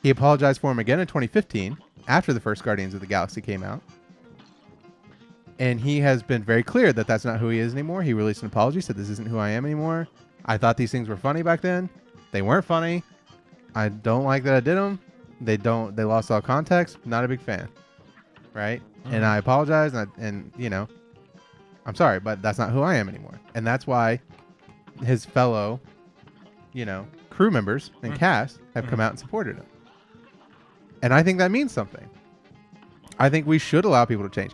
He apologized for them again in 2015 after the first Guardians of the Galaxy came out. And he has been very clear that that's not who he is anymore. He released an apology, said this isn't who I am anymore. I thought these things were funny back then. They weren't funny. I don't like that I did them. They lost all context. Not a big fan. Right? And I apologize. And you know, I'm sorry, but that's not who I am anymore. And that's why his fellow, you know, crew members and cast have come out and supported him. And I think that means something. I think we should allow people to change.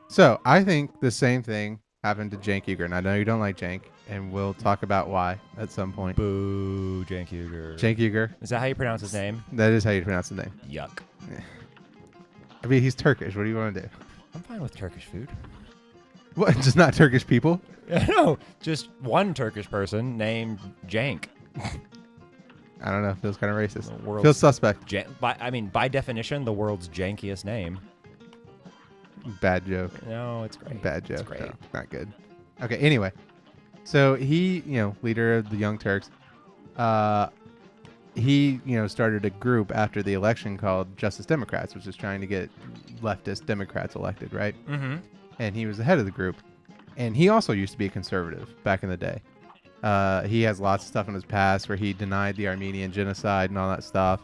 So I think the same thing happened to Cenk Uygur. And I know you don't like Cenk, and we'll talk about why at some point. Boo, Cenk Uygur. Cenk Uygur. Is that how you pronounce his name? That is how you pronounce the name. Yuck. I mean, he's Turkish. What do you want to do? I'm fine with Turkish food. What? Just not Turkish people? No, just one Turkish person named Cenk. I don't know. Feels kind of racist. The world's Feels suspect. by definition, the world's jankiest name. Bad joke. No, it's great. Bad joke. It's great. No, not good. Okay. Anyway, so he, you know, leader of the Young Turks, he, you know, started a group after the election called Justice Democrats, which is trying to get leftist Democrats elected, right? Mm-hmm. And he was the head of the group. And he also used to be a conservative back in the day. He has lots of stuff in his past where he denied the Armenian genocide and all that stuff.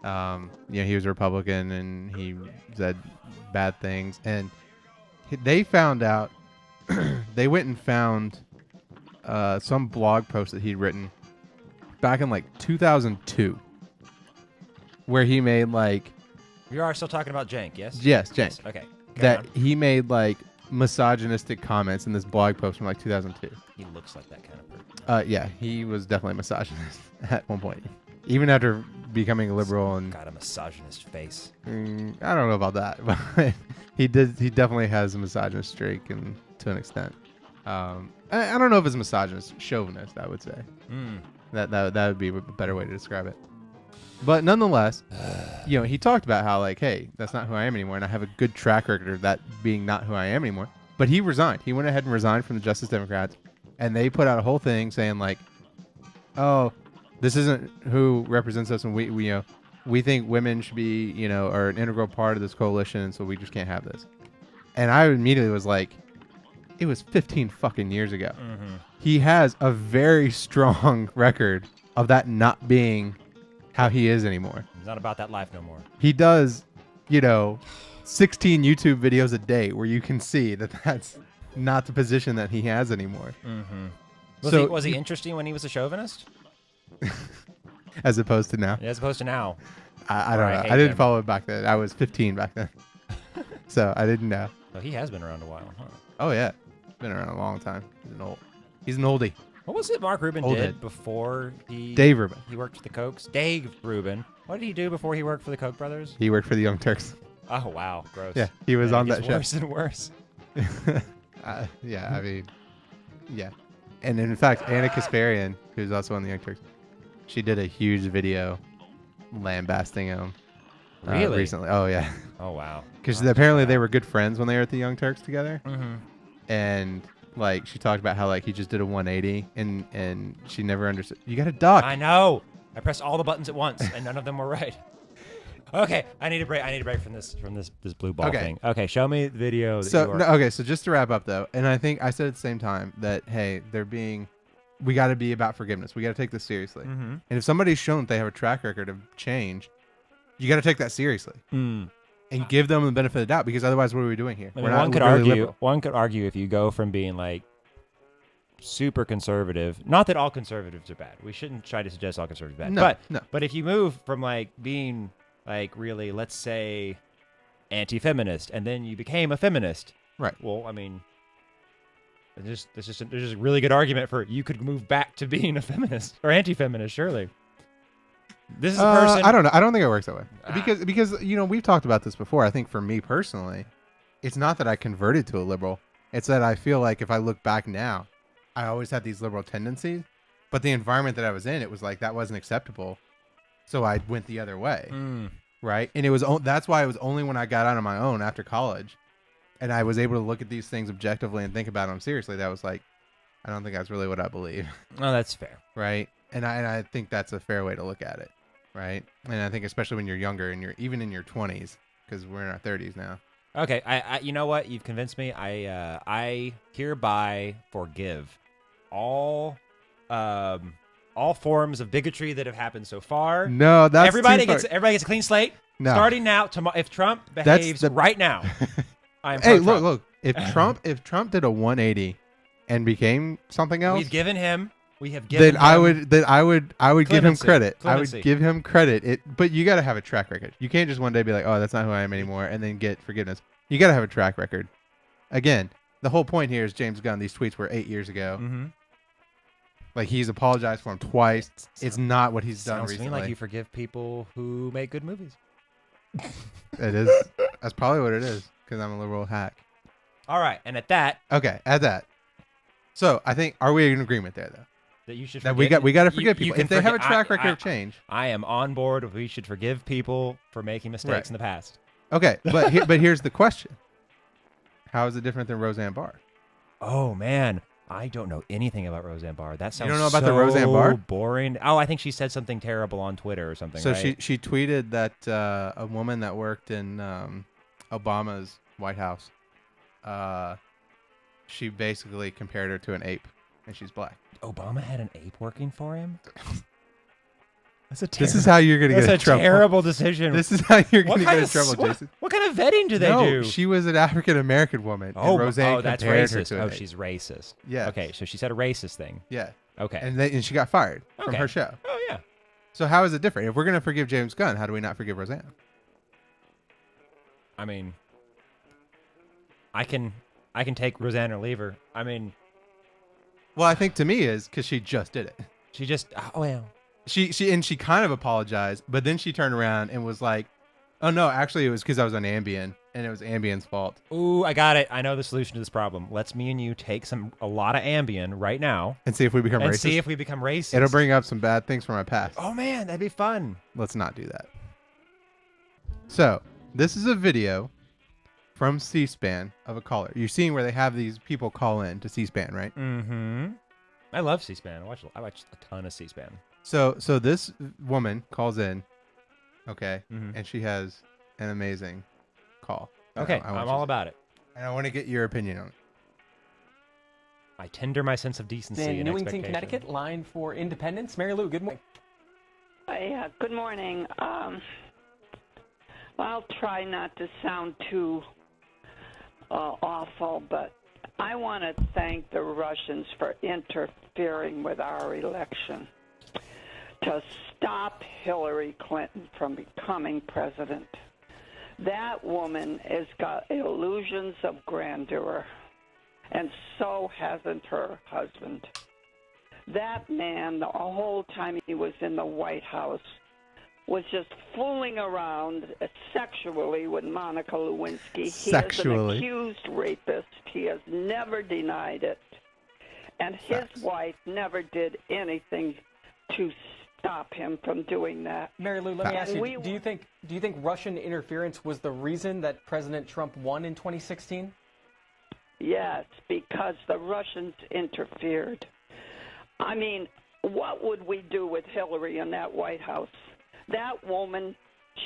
You know, he was a Republican and he said bad things. And they found out, they went and found some blog post that he'd written back in like 2002, where he made like... We are still talking about Cenk, yes? Yes, Cenk. Yes. Okay. That he made like misogynistic comments in this blog post from like 2002. He looks like that kind of person. Yeah, he was definitely a misogynist at one point. Even after becoming a liberal and... Got a misogynist face. I don't know about that, but he definitely has a misogynist streak and to an extent. I don't know if it's misogynist, chauvinist, I would say. That would be a better way to describe it. But nonetheless, you know, he talked about how like, hey, that's not who I am anymore, and I have a good track record of that being not who I am anymore. But he resigned. He went ahead and resigned from the Justice Democrats, and they put out a whole thing saying like, oh, this isn't who represents us, and we you know, we think women should be, you know, are an integral part of this coalition, and so we just can't have this. And I immediately was like, it was 15 fucking years ago. He has a very strong record of that not being how he is anymore. He's not about that life no more. He does, you know, 16 YouTube videos a day where you can see that that's not the position that he has anymore. Was he interesting when he was a chauvinist? As opposed to now. As opposed to now. I don't know. I didn't follow it back then. I was 15 back then. So I didn't know. So he has been around a while, huh? Oh, yeah. Been around a long time. He's an oldie. What was it Mark Rubin Old did head. before he... Dave Rubin. He worked for the Cokes? Dave Rubin. What did he do before he worked for the Koch brothers? He worked for the Young Turks. Oh, wow. Gross. Yeah, he was Man, on it that gets show. worse and worse. Yeah, I mean, yeah. And in fact, Anna Kasparian, who's also on the Young Turks, she did a huge video lambasting him. Really? Recently. Oh, yeah. Oh, wow. Because apparently they were good friends when they were at the Young Turks together. And like she talked about how like he just did a 180 and she never understood. You got to duck. I know. I pressed all the buttons at once and none of them were right. Okay, I need a break. I need a break from this blue ball thing. Okay, show me the video. Okay, so just to wrap up though, and I think I said at the same time that hey, we got to be about forgiveness. We got to take this seriously. And if somebody's shown that they have a track record of change, you got to take that seriously and give them the benefit of the doubt, because otherwise, what are we doing here? I mean, one could argue if you go from being like super conservative, not that all conservatives are bad. We shouldn't try to suggest all conservatives are bad. But if you move from like being like really, let's say, anti-feminist, and then you became a feminist, right? Well, I mean, there's just a really good argument for you could move back to being a feminist or anti-feminist. Surely, this is a person. I don't know. I don't think it works that way because you know we've talked about this before. I think for me personally, it's not that I converted to a liberal. It's that I feel like if I look back now, I always had these liberal tendencies, but the environment that I was in, it was like that wasn't acceptable. So I went the other way, right? And that's why it was only when I got out on my own after college, and I was able to look at these things objectively and think about them seriously. That was like, I don't think that's really what I believe. Oh, that's fair, right? And I think that's a fair way to look at it, right? And I think especially when you're younger and you're even in your 20s, because we're in our 30s now. Okay, I you know what? You've convinced me. I hereby forgive all all forms of bigotry that have happened so far. No, that's everybody too far. everybody gets a clean slate. No. Starting now, tomorrow. If Trump behaves right now, I'm Hey, pro-Trump. look. If Trump did a 180 and became something else, We've given him. We have given. then I would give him Clemency. credit. I Clemency. would give him credit. But you got to have a track record. You can't just one day be like, "Oh, that's not who I am anymore," and then get forgiveness. You got to have a track record. Again, the whole point here is James Gunn. These tweets were 8 years ago. Mm-hmm. Like he's apologized for him twice. It's not what he's done Sounds to recently. me like you forgive people who make good movies. It is. That's probably what it is. Because I'm a liberal hack. All right, and at that, Okay, at that. So I think are we in agreement there though? that you should. That forgive, we got to you- forgive you people can if they have a forgi- track record of change. I am on board. We should forgive people for making mistakes Right. in the past. Okay, but here's the question: how is it different than Roseanne Barr? Oh man, I don't know anything about Roseanne Barr. That sounds don't know about the Roseanne Barr? boring. Oh, I think she said something terrible on Twitter or something. So right? she tweeted that a woman that worked in Obama's White House, she basically compared her to an ape, and she's black. Obama had an ape working for him. That's a This is how you're gonna That's get a in trouble. terrible decision. This is how you're What gonna kind get in of trouble, Jason. what kind of vetting do they No, do? she was an African American woman. and Roseanne that's compared her racist. to an Oh, ape. she's racist. Yes. Okay, so she said a racist thing. Yeah. Okay. And she got fired from Okay. her show. Oh yeah. So how is it different? If we're gonna forgive James Gunn, how do we not forgive Roseanne? I mean, I can take Roseanne or leave her. I mean, Well, I think to me is because she just did it. she just well. She kind of apologized, but then she turned around and was like, "Oh no, actually it was because I was on Ambien, and it was Ambien's fault." Ooh, I got it. I know the solution to this problem. Let's me and you take a lot of Ambien right now And see if we become and racist. see if we become racist. It'll bring up some bad things from our past. Oh man, that'd be fun. Let's not do that. So this is a video from C-SPAN of a caller. You're seeing where they have these people call in to C-SPAN, right? Mm-hmm. I love C-SPAN. I watch a ton of C-SPAN. So this woman calls in, okay, Mhm. and she has an amazing call. Okay, I want I'm you all to- about it. And I want to get your opinion on it. I tender my sense of decency In and Newington, expectation. Connecticut, line for Independence. Mary Lou, good morning. Good morning. I'll try not to sound too awful, but I want to thank the Russians for interfering with our election to stop Hillary Clinton from becoming president. That woman has got illusions of grandeur, and so hasn't her husband. That man, the whole time he was in the White House, was just fooling around sexually with Monica Lewinsky. He Sexually. is an accused rapist. He has never denied it. And his Facts. wife never did anything to stop him from doing that. Mary Lou, let me ask you: We- Do you think Russian interference was the reason that President Trump won in 2016? Yes, because the Russians interfered. I mean, what would we do with Hillary in that White House? That woman,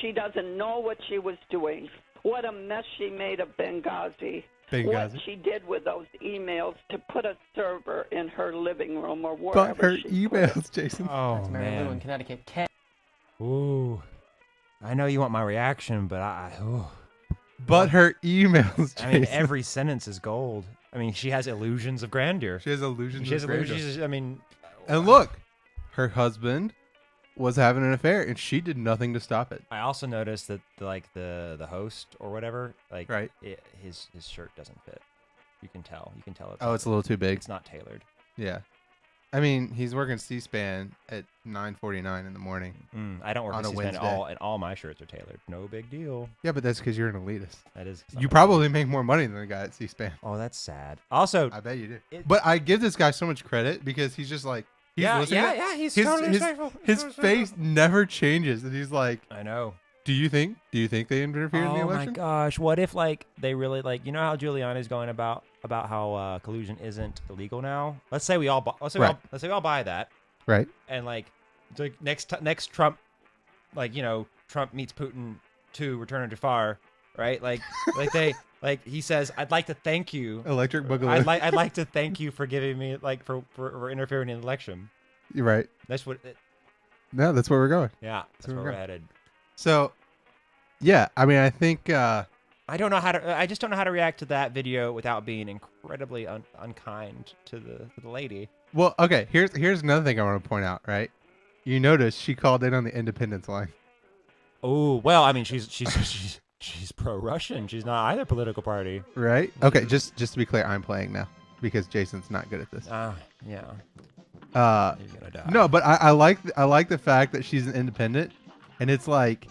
she doesn't know what she was doing. What a mess she made of Benghazi. What Benghazi. she did with those emails to put a server in her living room or But wherever her she put it. emails, Jason. Oh That's Mary Lou in man. Connecticut. Ken, Ooh. I know you want my reaction, but ooh. But her emails, Jason. I mean, every sentence is gold. I mean, she has illusions of grandeur. she has illusions. She has of grandeur. illusions. I mean, And look, her husband was having an affair, and she did nothing to stop it. I also noticed that the host or whatever, Right. his shirt doesn't fit. You can tell. You can tell Oh, it's a little too big. it's not tailored. Yeah. I mean, he's working C-SPAN at 9:49 in the morning. I don't work On at a C-SPAN at Wednesday. all, and all my shirts are tailored. No big deal. Yeah, but that's because you're an elitist. That is. You probably make more money than the guy at C-SPAN. Oh, that's sad. Also, I bet you do. It- But I give this guy so much credit because he's just like, he's listening. yeah. He's His, totally his, respectful. his Totally face respectful. never changes, and he's like, I know. Do you think they interfered in the Oh my election? gosh! What if they really you know how Giuliani's going about how collusion isn't illegal now? Let's say we all let's say we all buy that, Right. and next Trump, Trump meets Putin 2, Return of Jafar, right? Like they Like he says, I'd like to thank you. Electric Boogaloo. I'd like to thank you for giving me like for interfering in the election. You're right. That's what. No, that's where we're going. Yeah, that's where we're headed. So, yeah, I mean, I think I don't know how to. I just don't know how to react to that video without being incredibly unkind to the lady. well, okay, here's another thing I want to point out, right? You notice she called in on the independence line. Oh well, I mean, she's pro-Russian. She's not either political party. Right? Okay, just to be clear, I'm playing now because Jason's not good at this. Yeah. You're gonna die. No, but I like the fact that she's an independent, and it's like,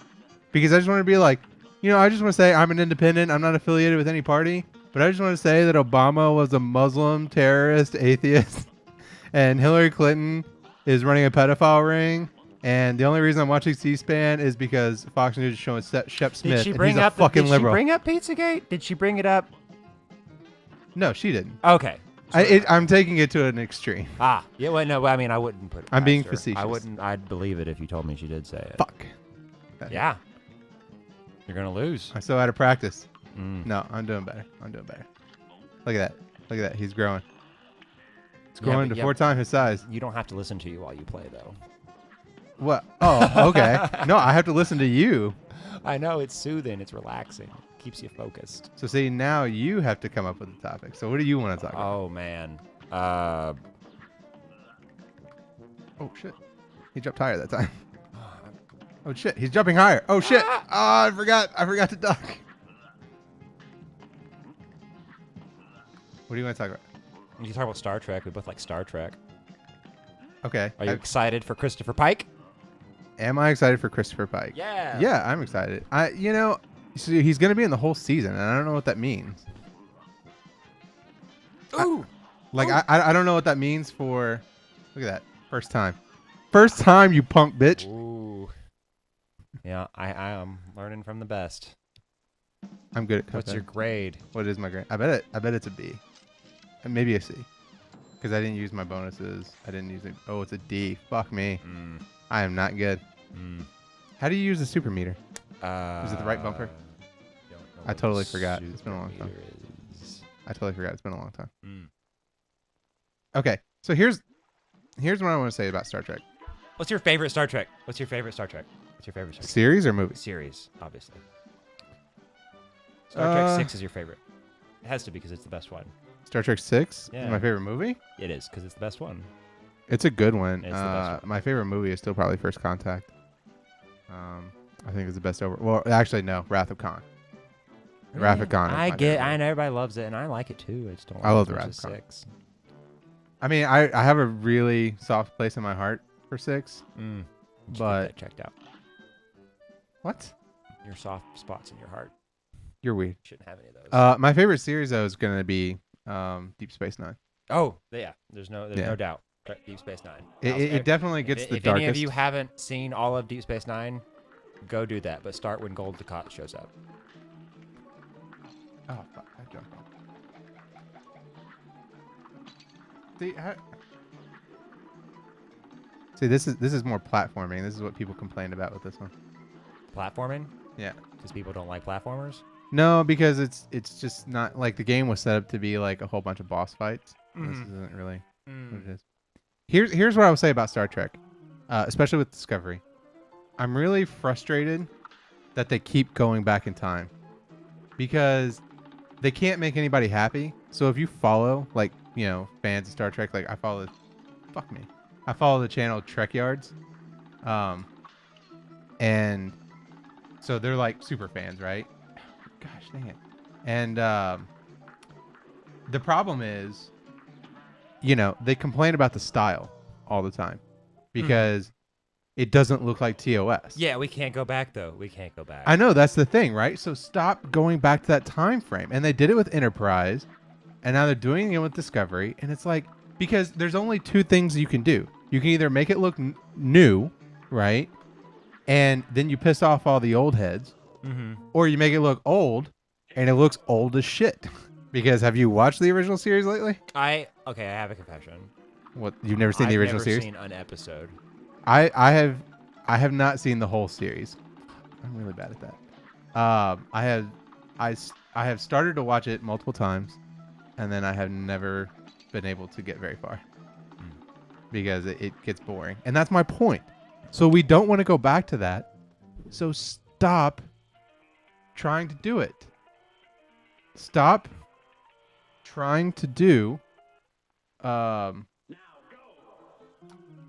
because I just want to be like, I just want to say I'm an independent. I'm not affiliated with any party, but I just want to say that Obama was a Muslim terrorist atheist, and Hillary Clinton is running a pedophile ring. And the only reason I'm watching C-SPAN is because Fox News is showing Shep Smith, Did she and bring he's a up fucking liberal. Did she bring up Pizzagate? Did she bring it up? No, she didn't. Okay. I'm taking it to an extreme. Yeah. Well, no. I mean, I wouldn't put it. I'm being past her. facetious. I wouldn't. I'd believe it if you told me she did say it. Fuck. Yeah. You're gonna lose. I'm so out of practice. Mm. No, I'm doing better. Look at that. He's growing. It's Yeah, growing but to 4 times his size. You don't have to listen to you while you play, though. What? Oh, okay. No, I have to listen to you. I know it's soothing. It's relaxing. Keeps you focused. So see, now you have to come up with a topic. So what do you want to talk about? Oh man. Oh shit. He jumped higher that time. Oh shit, he's jumping higher. Oh shit. Oh, I forgot to duck. What do you want to talk about? You can talk about Star Trek. We both like Star Trek. Okay. Are you excited for Christopher Pike? Am I excited for Christopher Pike? Yeah. Yeah, I'm excited. So he's going to be in the whole season, and I don't know what that means. Ooh. I don't know what that means for. Look at that. First time, you punk bitch. Ooh. Yeah, I am learning from the best. I'm good at What's your grade? What is my grade? I bet it's a B. And maybe a C. Because I didn't use my bonuses. I didn't use it. Oh, it's a D. Fuck me. I am not good. How do you use the super meter? Is it the right bumper? I totally forgot. It's been a long time. I totally forgot. It's been a long time. Okay, so here's what I want to say about Star Trek. What's your favorite Star Trek? Series or movie? Series, obviously. Star Trek 6 is your favorite. It has to be because it's the best one. Star Trek 6 Yeah. is my favorite movie? It is because it's the best one. It's a good one. It's the best one. My favorite movie is still probably First Contact. I think it's the best over. Well, actually, no. Wrath of Khan. Wrath of Khan. I know everybody loves it, and I like it too. I just don't. I love as the much Wrath as of Khan. 6. I mean, I have a really soft place in my heart for 6. You should get But that checked out. what? Your soft spots in your heart You're weird. shouldn't have any of those. My favorite series though is gonna be Deep Space Nine. Oh yeah, there's no Yeah. doubt. Deep Space Nine. It definitely gets if the if darkest. any of you haven't seen all of Deep Space Nine, go do that. But start when Gold Dukat shows up. Oh fuck! I jumped off. See, this is more platforming. This is what people complained about with this one. Platforming? Yeah. Because people don't like platformers. No, because it's just not like the game was set up to be like a whole bunch of boss fights. This isn't really what it is. Here's what I would say about Star Trek, especially with Discovery. I'm really frustrated that they keep going back in time because they can't make anybody happy. So if you follow fans of Star Trek, like I follow the channel Trek Yards, and so they're like super fans, right? Gosh dang it. And the problem is, they complain about the style all the time because it doesn't look like TOS. Yeah, we can't go back though. We can't go back. I know, that's the thing, right? So stop going back to that time frame. And they did it with Enterprise, and now they're doing it with Discovery. And it's like, because there's only 2 things you can do. You can either make it look new, right? And then you piss off all the old heads. Or you make it look old, and it looks old as shit. Because have you watched the original series lately? I have a confession. What, you've never seen the original series? I've never seen an episode. I have not seen the whole series. I'm really bad at that. I I have started to watch it multiple times, and then I have never been able to get very far because it gets boring. And that's my point. So we don't want to go back to that. So stop trying to do it. Stop trying to do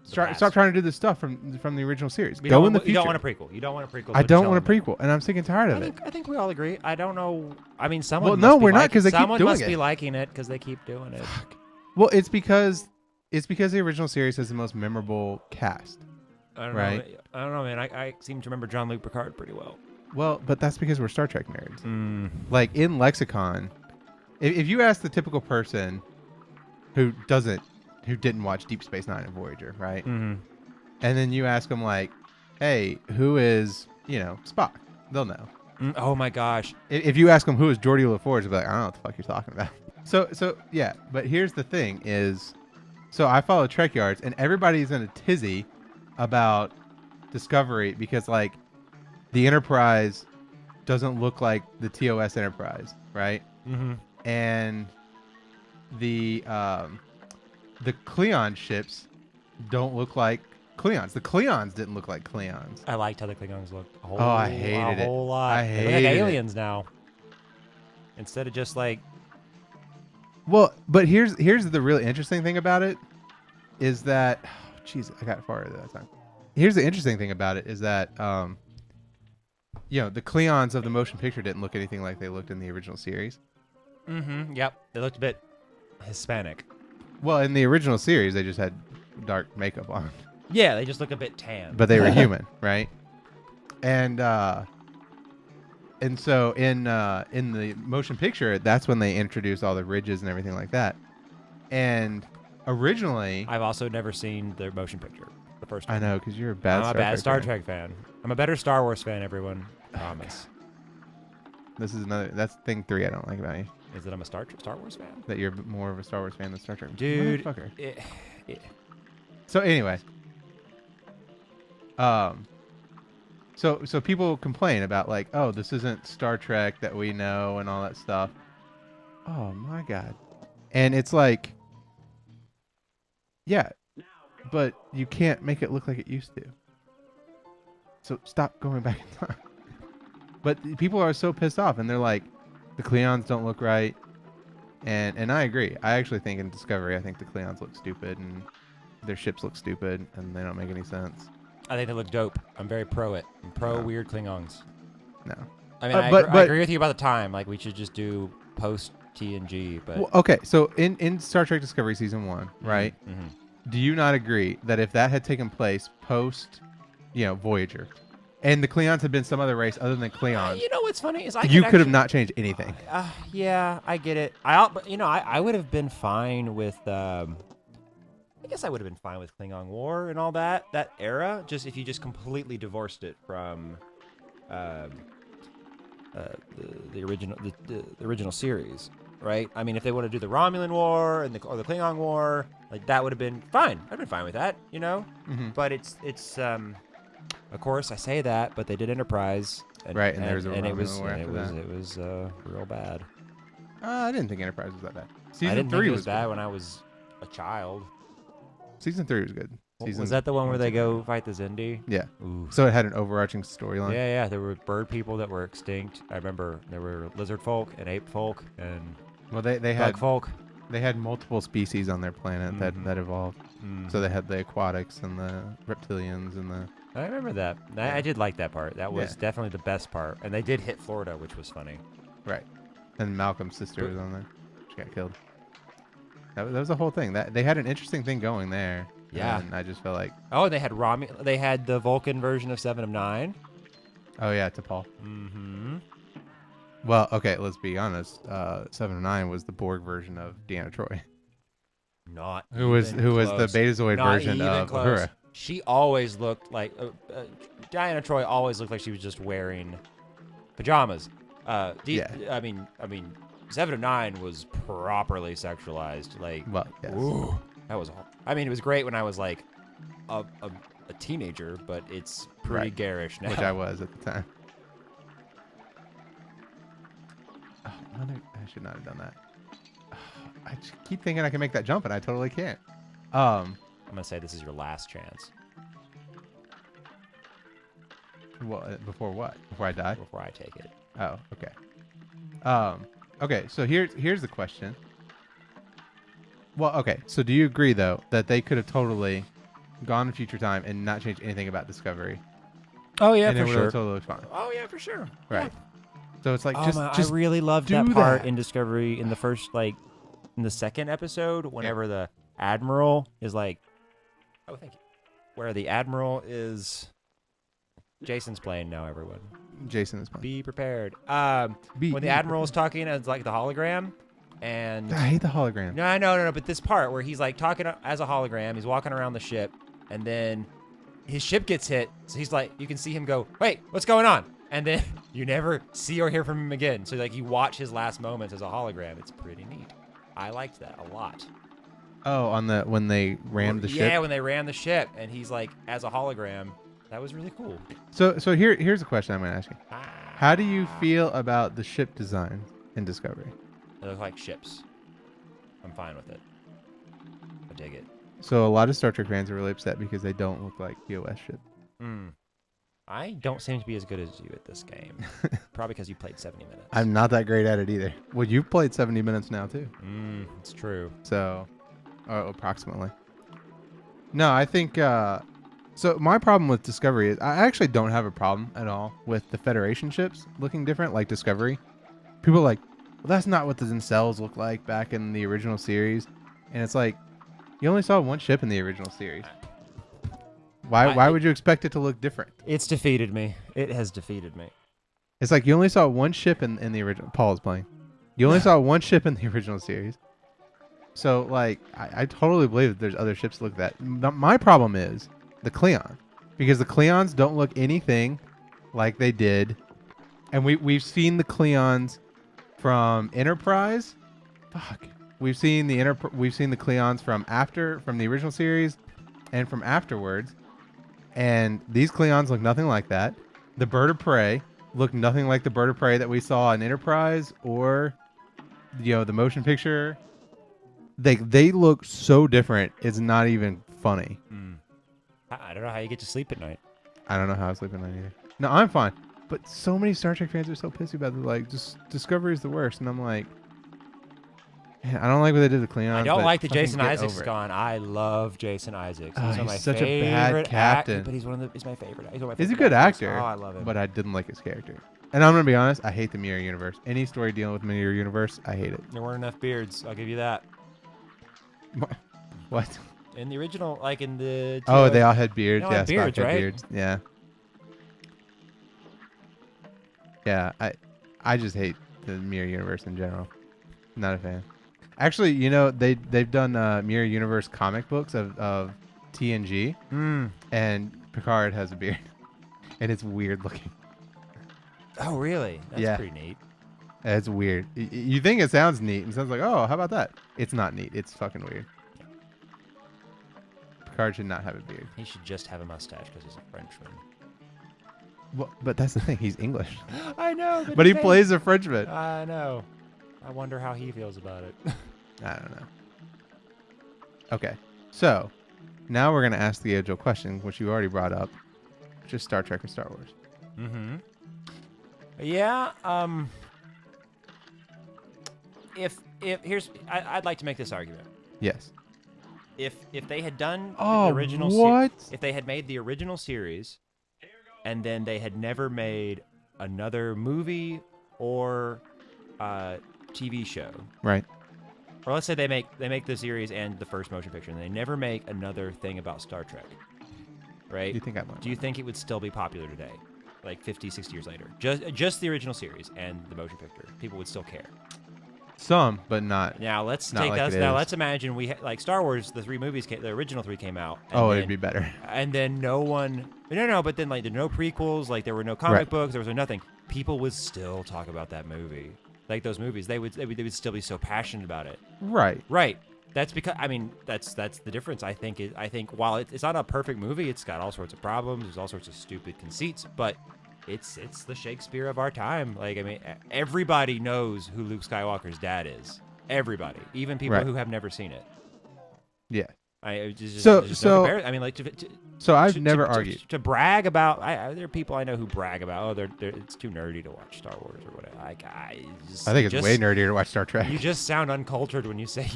stop trying to do this stuff from the original series. Go in the future. You don't want a prequel. You don't want a prequel. I don't want a prequel, and I'm sick and tired of it. I think we all agree. I don't know. I mean, someone. Well, must no, be we're not, liking- 'cause they keep someone doing must it. be liking it because they keep doing it. Well, it's because the original series has the most memorable cast. I don't Right. know. I don't know, man. I seem to remember Jean-Luc Picard pretty well. Well, but that's because we're Star Trek nerds. Mm. Like in lexicon, if you ask the typical person who didn't watch Deep Space Nine and Voyager, right? Mm-hmm. And then you ask them like, "Hey, who is Spock?" They'll know. Oh my gosh. If you ask them who is Geordi LaForge, they'll be like, "I don't know what the fuck you're talking about." So yeah. But here's the thing: so I follow Trek Yards, and everybody's in a tizzy about Discovery because like the Enterprise doesn't look like the TOS Enterprise, right? Mm-hmm. And the Klingon ships don't look like Klingons. The Klingons didn't look like Klingons. I liked how the Klingons looked. I hated it. A whole lot. I They look like hated it. aliens now. Instead of just like. Well, but here's the really interesting thing about it is that, jeez, I got far that time. Here's the interesting thing about it is that, the Klingons of the motion picture didn't look anything like they looked in the original series. Mm-hmm. Yep. They looked a bit Hispanic. Well, in the original series, they just had dark makeup on, Yeah, they just look a bit tan. but they were human, right? And so in the motion picture, that's when they introduced all the ridges and everything like that. And originally, I've also never seen their motion picture. The first one. I know because you're a bad. I'm a bad Star Trek fan. I'm a better Star Wars fan, everyone. Promise. This is that's thing 3 I don't like about you. Is that I'm a Star Wars fan? That you're more of a Star Wars fan than Star Trek. Dude. Motherfucker. So anyway, so people complain about like, oh, this isn't Star Trek that we know and all that stuff. Oh my god. And it's like, yeah, but you can't make it look like it used to. So stop going back in time. But people are so pissed off, and they're like, the Klingons don't look right. And I agree. I actually think in Discovery, I think the Klingons look stupid, and their ships look stupid, and they don't make any sense. I think they look dope. I'm very pro it. I'm pro No. weird Klingons. No. I mean, I but- agree with you about the time. Like, we should just do post TNG, but. Well, okay, so in Star Trek Discovery Season 1, right? Mm-hmm. Do you not agree that if that had taken place post, Voyager, and the Klingons had been some other race other than Klingons, You know what's funny is you could have not changed anything. Yeah, I get it. I would have been fine with. I guess I would have been fine with Klingon War and all that era. Just if you just completely divorced it from, the original series, right? I mean, if they want to do the Romulan War or the Klingon War, like that would have been fine. I'd been fine with that, Mhm. But it's of course I say that, but they did Enterprise, Right, and there was a and it Romulan was War after that. it was real bad. I didn't think Enterprise was that bad. I Season didn't 3 think it was was bad good. when I was a child. Season 3 was good. Season Was that the one where 1, they 2, go fight the Zindi? Yeah. Ooh. So it had an overarching storyline. Yeah. There were bird people that were extinct. I remember there were lizard folk and ape folk and Well, they bug had folk. they had multiple species on their planet Mhm. that evolved. Mm. So they had the aquatics and the reptilians and the. I remember that. Yeah. I did like that part. That was Yeah. definitely the best part. And they did hit Florida, which was funny. Right. And Malcolm's sister was on there. She got killed. That was the whole thing. That they had an interesting thing going there. Yeah. And I just felt like, Oh, and they had They had the Vulcan version of 7 of 9. oh yeah, to Paul. Mm-hmm. Well, okay, let's be honest. 7 of 9 was the Borg version of Deanna Troy, Not who was even the close. Betazoid Not version even of close. Uhura. She always looked like Diana Troy always looked like she was just wearing pajamas. Yeah. I mean, 7 of 9 was properly sexualized. Like, Well, yes. ooh, that was. I mean, it was great when I was like a teenager, but it's pretty Right. garish now. Which I was at the time. should not have done that. I just keep thinking I can make that jump, and I totally can't. Um, I'm gonna say this is your last chance before what? Before I die? before I take it. Oh, okay. Okay. So here's the question. Well, okay. So do you agree though that they could have totally gone to future time and not changed anything about Discovery? Oh yeah, and for it would sure. have totally looked fine. Oh yeah, for sure. Right. So it's like Oh, just man, just I really loved do that part that. in Discovery in the first, like, in the second episode, whenever the Admiral is like, oh, thank you, where the Admiral is, Jason's playing now, everyone. Jason is fine. Be prepared. Be When the Admiral is talking as, like, the hologram, and... I hate the hologram. No, but this part where he's, like, talking as a hologram, he's walking around the ship, and then his ship gets hit, so he's like, you can see him go, wait, what's going on? And then you never see or hear from him again. So, like, you watch his last moments as a hologram. It's pretty neat. I liked that a lot. Oh, when they rammed the ship. Yeah, when they ran the ship, and he's, like, as a hologram. That was really cool. So here's a question I'm going to ask you. How do you feel about the ship design in Discovery? They look like ships. I'm fine with it. I dig it. So a lot of Star Trek fans are really upset because they don't look like TOS ships. I don't seem to be as good as you at this game. Probably because you played 70 minutes. I'm not that great at it either. Well, you've played 70 minutes now too. It's true. So, approximately. No, I think. So my problem with Discovery is I actually don't have a problem at all with the Federation ships looking different, like Discovery. People are like, well, that's not what the Zencells looked like back in the original series, and it's like, you only saw one ship in the original series. Why would you expect it to look different? It's defeated me. It has defeated me. It's like you only saw one ship in the original. Paul is playing. You only saw one ship in the original series. So, like, I totally believe that there's other ships that look that. My problem is the Klingon. Because the Klingons don't look anything like they did. And we've seen the Klingons from Enterprise. Fuck. We've seen the Klingons from the original series and from afterwards. And these Klingons look nothing like that. The Bird of Prey look nothing like the Bird of Prey that we saw in Enterprise or, the motion picture. They look so different. It's not even funny. I don't know how you get to sleep at night. I don't know how I sleep at night either. No, I'm fine. But so many Star Trek fans are so pissy about it. Like, just Discovery is the worst. And I'm like, man, I don't like what they did to Klingons. I don't like that fucking Jason get Isaacs is over it. gone. I love Jason Isaacs. He's one of my he's such a favorite bad captain. but he's my favorite. He's, one of my He's a favorite good actors. actor. Oh, I love him. But I didn't like his character. And I'm going to be honest, I hate the Mirror Universe. Any story dealing with Mirror Universe, I hate it. There weren't enough beards. I'll give you that. What? In the original, like in the... Oh, they all had beards. They all Yeah, had Spock beards, had right? beards. Yeah. Yeah, I just hate the Mirror Universe in general. Not a fan. Actually, they've done Mirror Universe comic books of TNG, and Picard has a beard, and it's weird looking. Oh, really? That's Yeah. pretty neat. It's weird. You think it sounds neat, and it sounds like, oh, how about that? It's not neat. It's fucking weird. Picard should not have a beard. He should just have a mustache because he's a Frenchman. Well, but that's the thing. He's English, I know. but he plays a Frenchman. I know. I wonder how he feels about it. I don't know. Okay, so now we're gonna ask the age-old question, which you already brought up, which is Star Trek or Star Wars. Mm-hmm. Yeah. If I'd like to make this argument. Yes. If they had done Oh, the original what? if they had made the original series and then they had never made another movie or TV show, Right. or let's say they make the series and the first motion picture and they never make another thing about Star Trek, right? Do you think I'd learn? Do you think it would still be popular today, like 50, 60 years later? Just the original series and the motion picture, people would still care. Some, but not. Now let's Not take like us. it Now is. let's imagine like Star Wars. The the original three came out. And Oh, then, it'd be better. And then no one. No. But then like there were no prequels. Like there were no comic Right. books. There was no nothing. People would still talk about that movie. Like those movies, they would still be so passionate about it. Right. Right. That's because that's the difference. I think while it's not a perfect movie, it's got all sorts of problems. There's all sorts of stupid conceits, but it's the Shakespeare of our time. Like, I mean, everybody knows who Luke Skywalker's dad is. Everybody, even people Right. who have never seen it. Yeah. So So- I mean, like, So I've to- never to- argued. to brag about. There are people I know who brag about. Oh, it's too nerdy to watch Star Wars or whatever. Like, I think it's way nerdier to watch Star Trek. You just sound uncultured when you say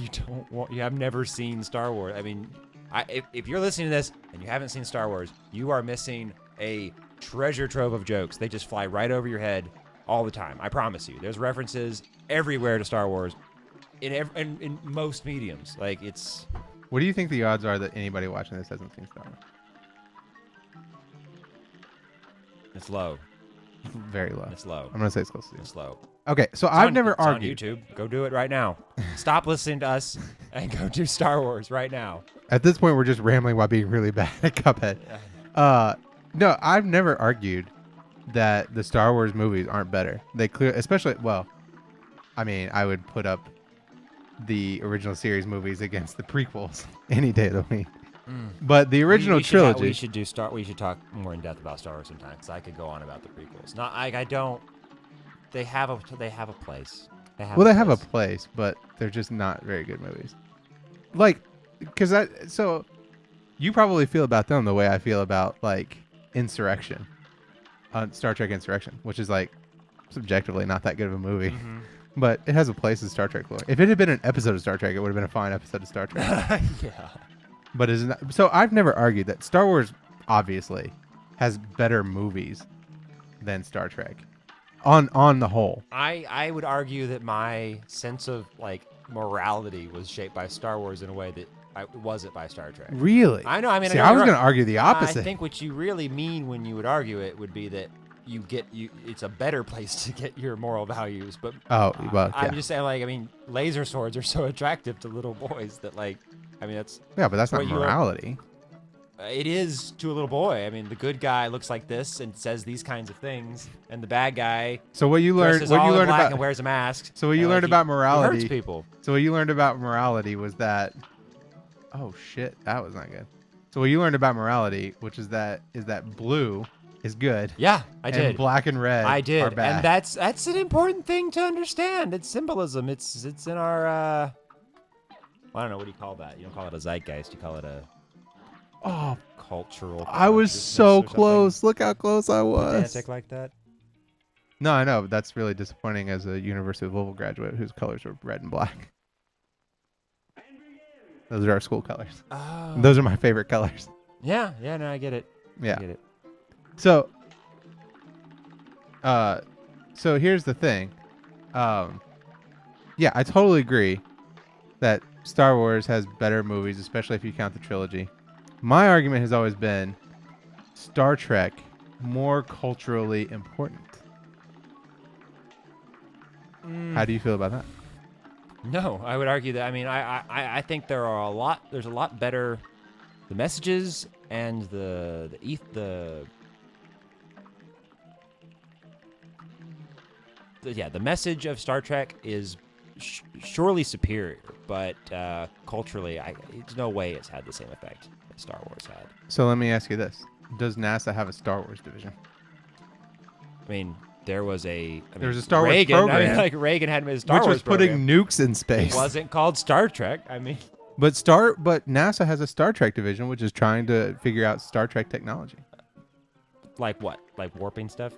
you have never seen Star Wars. I mean, if you're listening to this and you haven't seen Star Wars, you are missing a treasure trove of jokes. They just fly right over your head all the time. I promise you. There's references everywhere to Star Wars in most mediums. Like, it's What do you think the odds are that anybody watching this hasn't seen Star Wars? low. Very low. It's low. I'm gonna say it's close to It's low. Okay, so It's I've on- never it's argued. on YouTube. Go do it right now. Stop listening to us and go do Star Wars right now. At this point, we're just rambling while being really bad at Cuphead. No, I've never argued that the Star Wars movies aren't better. They especially, well, I mean, I would put up the original series movies against the prequels any day of the week. But the original trilogy. We should talk more in depth about Star Wars sometime, because I could go on about the prequels. Not, I don't. They have a place. They have a place, but they're just not very good movies. Like, so you probably feel about them the way I feel about like Insurrection, Star Trek Insurrection, which is like subjectively not that good of a movie, Mm-hmm. but it has a place in Star Trek lore. If it had been an episode of Star Trek, it would have been a fine episode of Star Trek. Yeah. But is not. So I've never argued that Star Wars obviously has better movies than Star Trek, on the whole. I would argue that my sense of like morality was shaped by Star Wars in a way that it wasn't by Star Trek. Really? I know. I mean, See, know I was you're going to right. argue the opposite. I think what you really mean when you would argue it would be that it's a better place to get your moral values. But Oh, well, yeah. I'm just saying, like, I mean, laser swords are so attractive to little boys that, like, I mean, that's Yeah, but that's not what you are- morality. it is to a little boy. I mean, the good guy looks like this and says these kinds of things, and the bad guy So what you learned, dresses what all you in learned black about, and wears a mask. so what you and, learned like, about he morality, hurts people. so what you learned about morality was that, oh shit, that was not good. So what you learned about morality, which is that blue is good, Yeah, I and did. black and red I are did, bad. and that's an important thing to understand. It's symbolism. It's in our. I don't know, what do you call that? You don't call it a zeitgeist. You call it a oh, cultural. I was consciousness so or something close. Look how close I was. pedantic like that. No, I know. That's really disappointing as a University of Louisville graduate whose colors were red and black. Those are our school colors. Oh. Those are my favorite colors. Yeah, no, I get it. Yeah. I get it. So, so here's the thing. Yeah, I totally agree that Star Wars has better movies, especially if you count the trilogy. My argument has always been Star Trek more culturally important. How do you feel about that? No, I would argue that. I mean, I think there's a lot better. The messages and the message of Star Trek is surely superior, but culturally, there's no way it's had the same effect that Star Wars had. So let me ask you this: does NASA have a Star Wars division? I mean, there was a Star Wars Reagan, I mean, program. like Reagan had his Star Which Wars was putting program. nukes in space. It wasn't called Star Trek. I mean, But NASA has a Star Trek division, which is trying to figure out Star Trek technology. like what? Like warping stuff?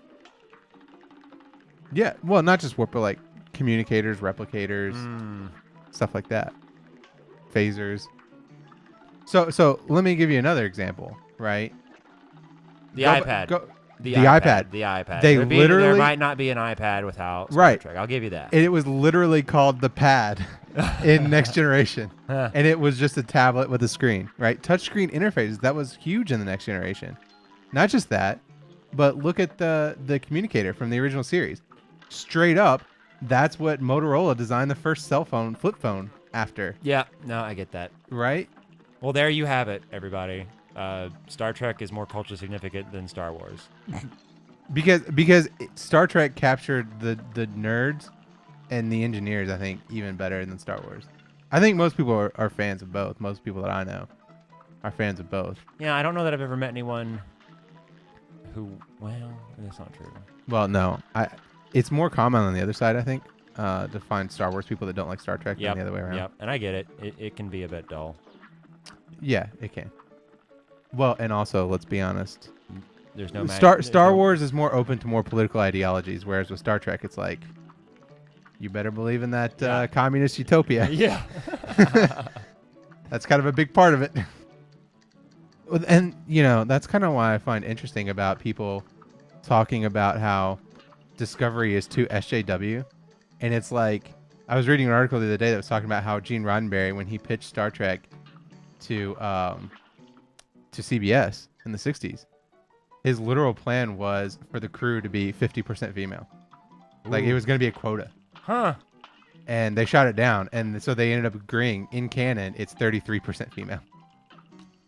Yeah, well, not just warp, but like communicators, replicators, stuff like that, phasers. So let me give you another example, right? The Go- iPad. go- The The iPad. The iPad. They there literally- might not be an iPad without Star Right. Trek. I'll give you that. It was literally called the Pad in Next Generation, and it was just a tablet with a screen, right? Touchscreen interfaces, that was huge in the Next Generation. Not just that, but look at the communicator from the original series. Straight up, that's what Motorola designed the first cell phone, flip phone, after, Yeah, no, I get that. right? Well, there you have it, everybody. Star Trek is more culturally significant than Star Wars. Because Star Trek captured the nerds and the engineers, I think, even better than Star Wars. I think most people are fans of both. Most people that I know are fans of both. Yeah, I don't know that I've ever met anyone who? Well, that's not true. Well, no, it's more common on the other side, I think, to find Star Wars people that don't like Star Trek than the other way around. Yep, and I get it. It can be a bit dull. Yeah, it can. Well, and also, let's be honest, There's no Star Wars is more open to more political ideologies, whereas with Star Trek, it's like, you better believe in that communist utopia. Yeah. That's kind of a big part of it. And, that's kind of why I find interesting about people talking about how Discovery is too SJW. And it's like, I was reading an article the other day that was talking about how Gene Roddenberry, when he pitched Star Trek to CBS in the 60s, his literal plan was for the crew to be 50% female. Like, it was going to be a quota. Huh. And they shot it down. And so they ended up agreeing, in canon, it's 33% female.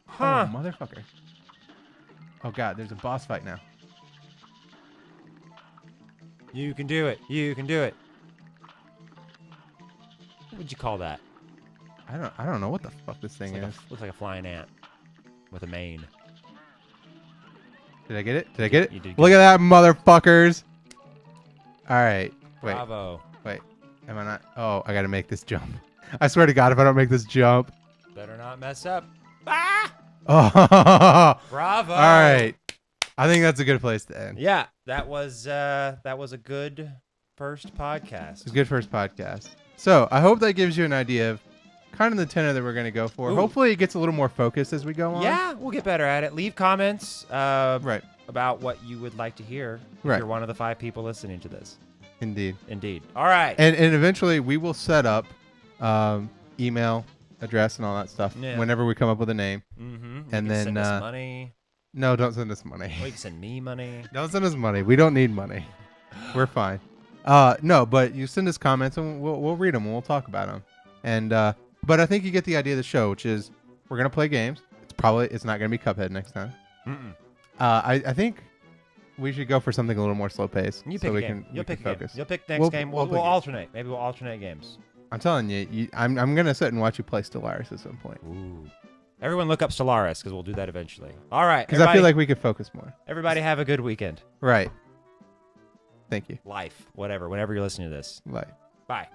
Huh. Oh, motherfucker. Oh, God, there's a boss fight now. You can do it. You can do it. What would you call that? I don't know what the fuck this thing is. Looks like a flying ant with a mane. Did I get it? Did I get it? You did. Look at that, motherfuckers. All right. Wait. Bravo. Wait. Am I not? Oh, I got to make this jump. I swear to God, if I don't make this jump. Better not mess up. Ah! Oh. Bravo. All right. I think that's a good place to end. Yeah, that was a good first podcast. It's a good first podcast. So I hope that gives you an idea of kind of the tenor that we're going to go for. Ooh. Hopefully it gets a little more focused as we go on. Yeah, we'll get better at it. Leave comments Right. about what you would like to hear if Right. you're one of the 5 people listening to this. Indeed. Indeed. All right. And eventually we will set up email address and all that stuff whenever we come up with a name. Mm-hmm. And then send us money. No, don't send us money. Or you can send me money. Don't send us money. We don't need money. We're fine. No, but you send us comments and we'll read them and we'll talk about them. And but I think you get the idea of the show, which is we're gonna play games. It's not gonna be Cuphead next time. Mm-mm. I think we should go for something a little more slow paced. You pick so a we game. can You'll pick a game. focus. You'll pick next We'll- game. we'll We'll pick it. alternate. Maybe we'll alternate games. I'm telling you, I'm gonna sit and watch you play Stellaris at some point. Ooh. Everyone look up Stellaris because we'll do that eventually. All right. Because I feel like we could focus more. Everybody have a good weekend. Right. Thank you. Life. Whatever. Whenever you're listening to this. Bye. Bye.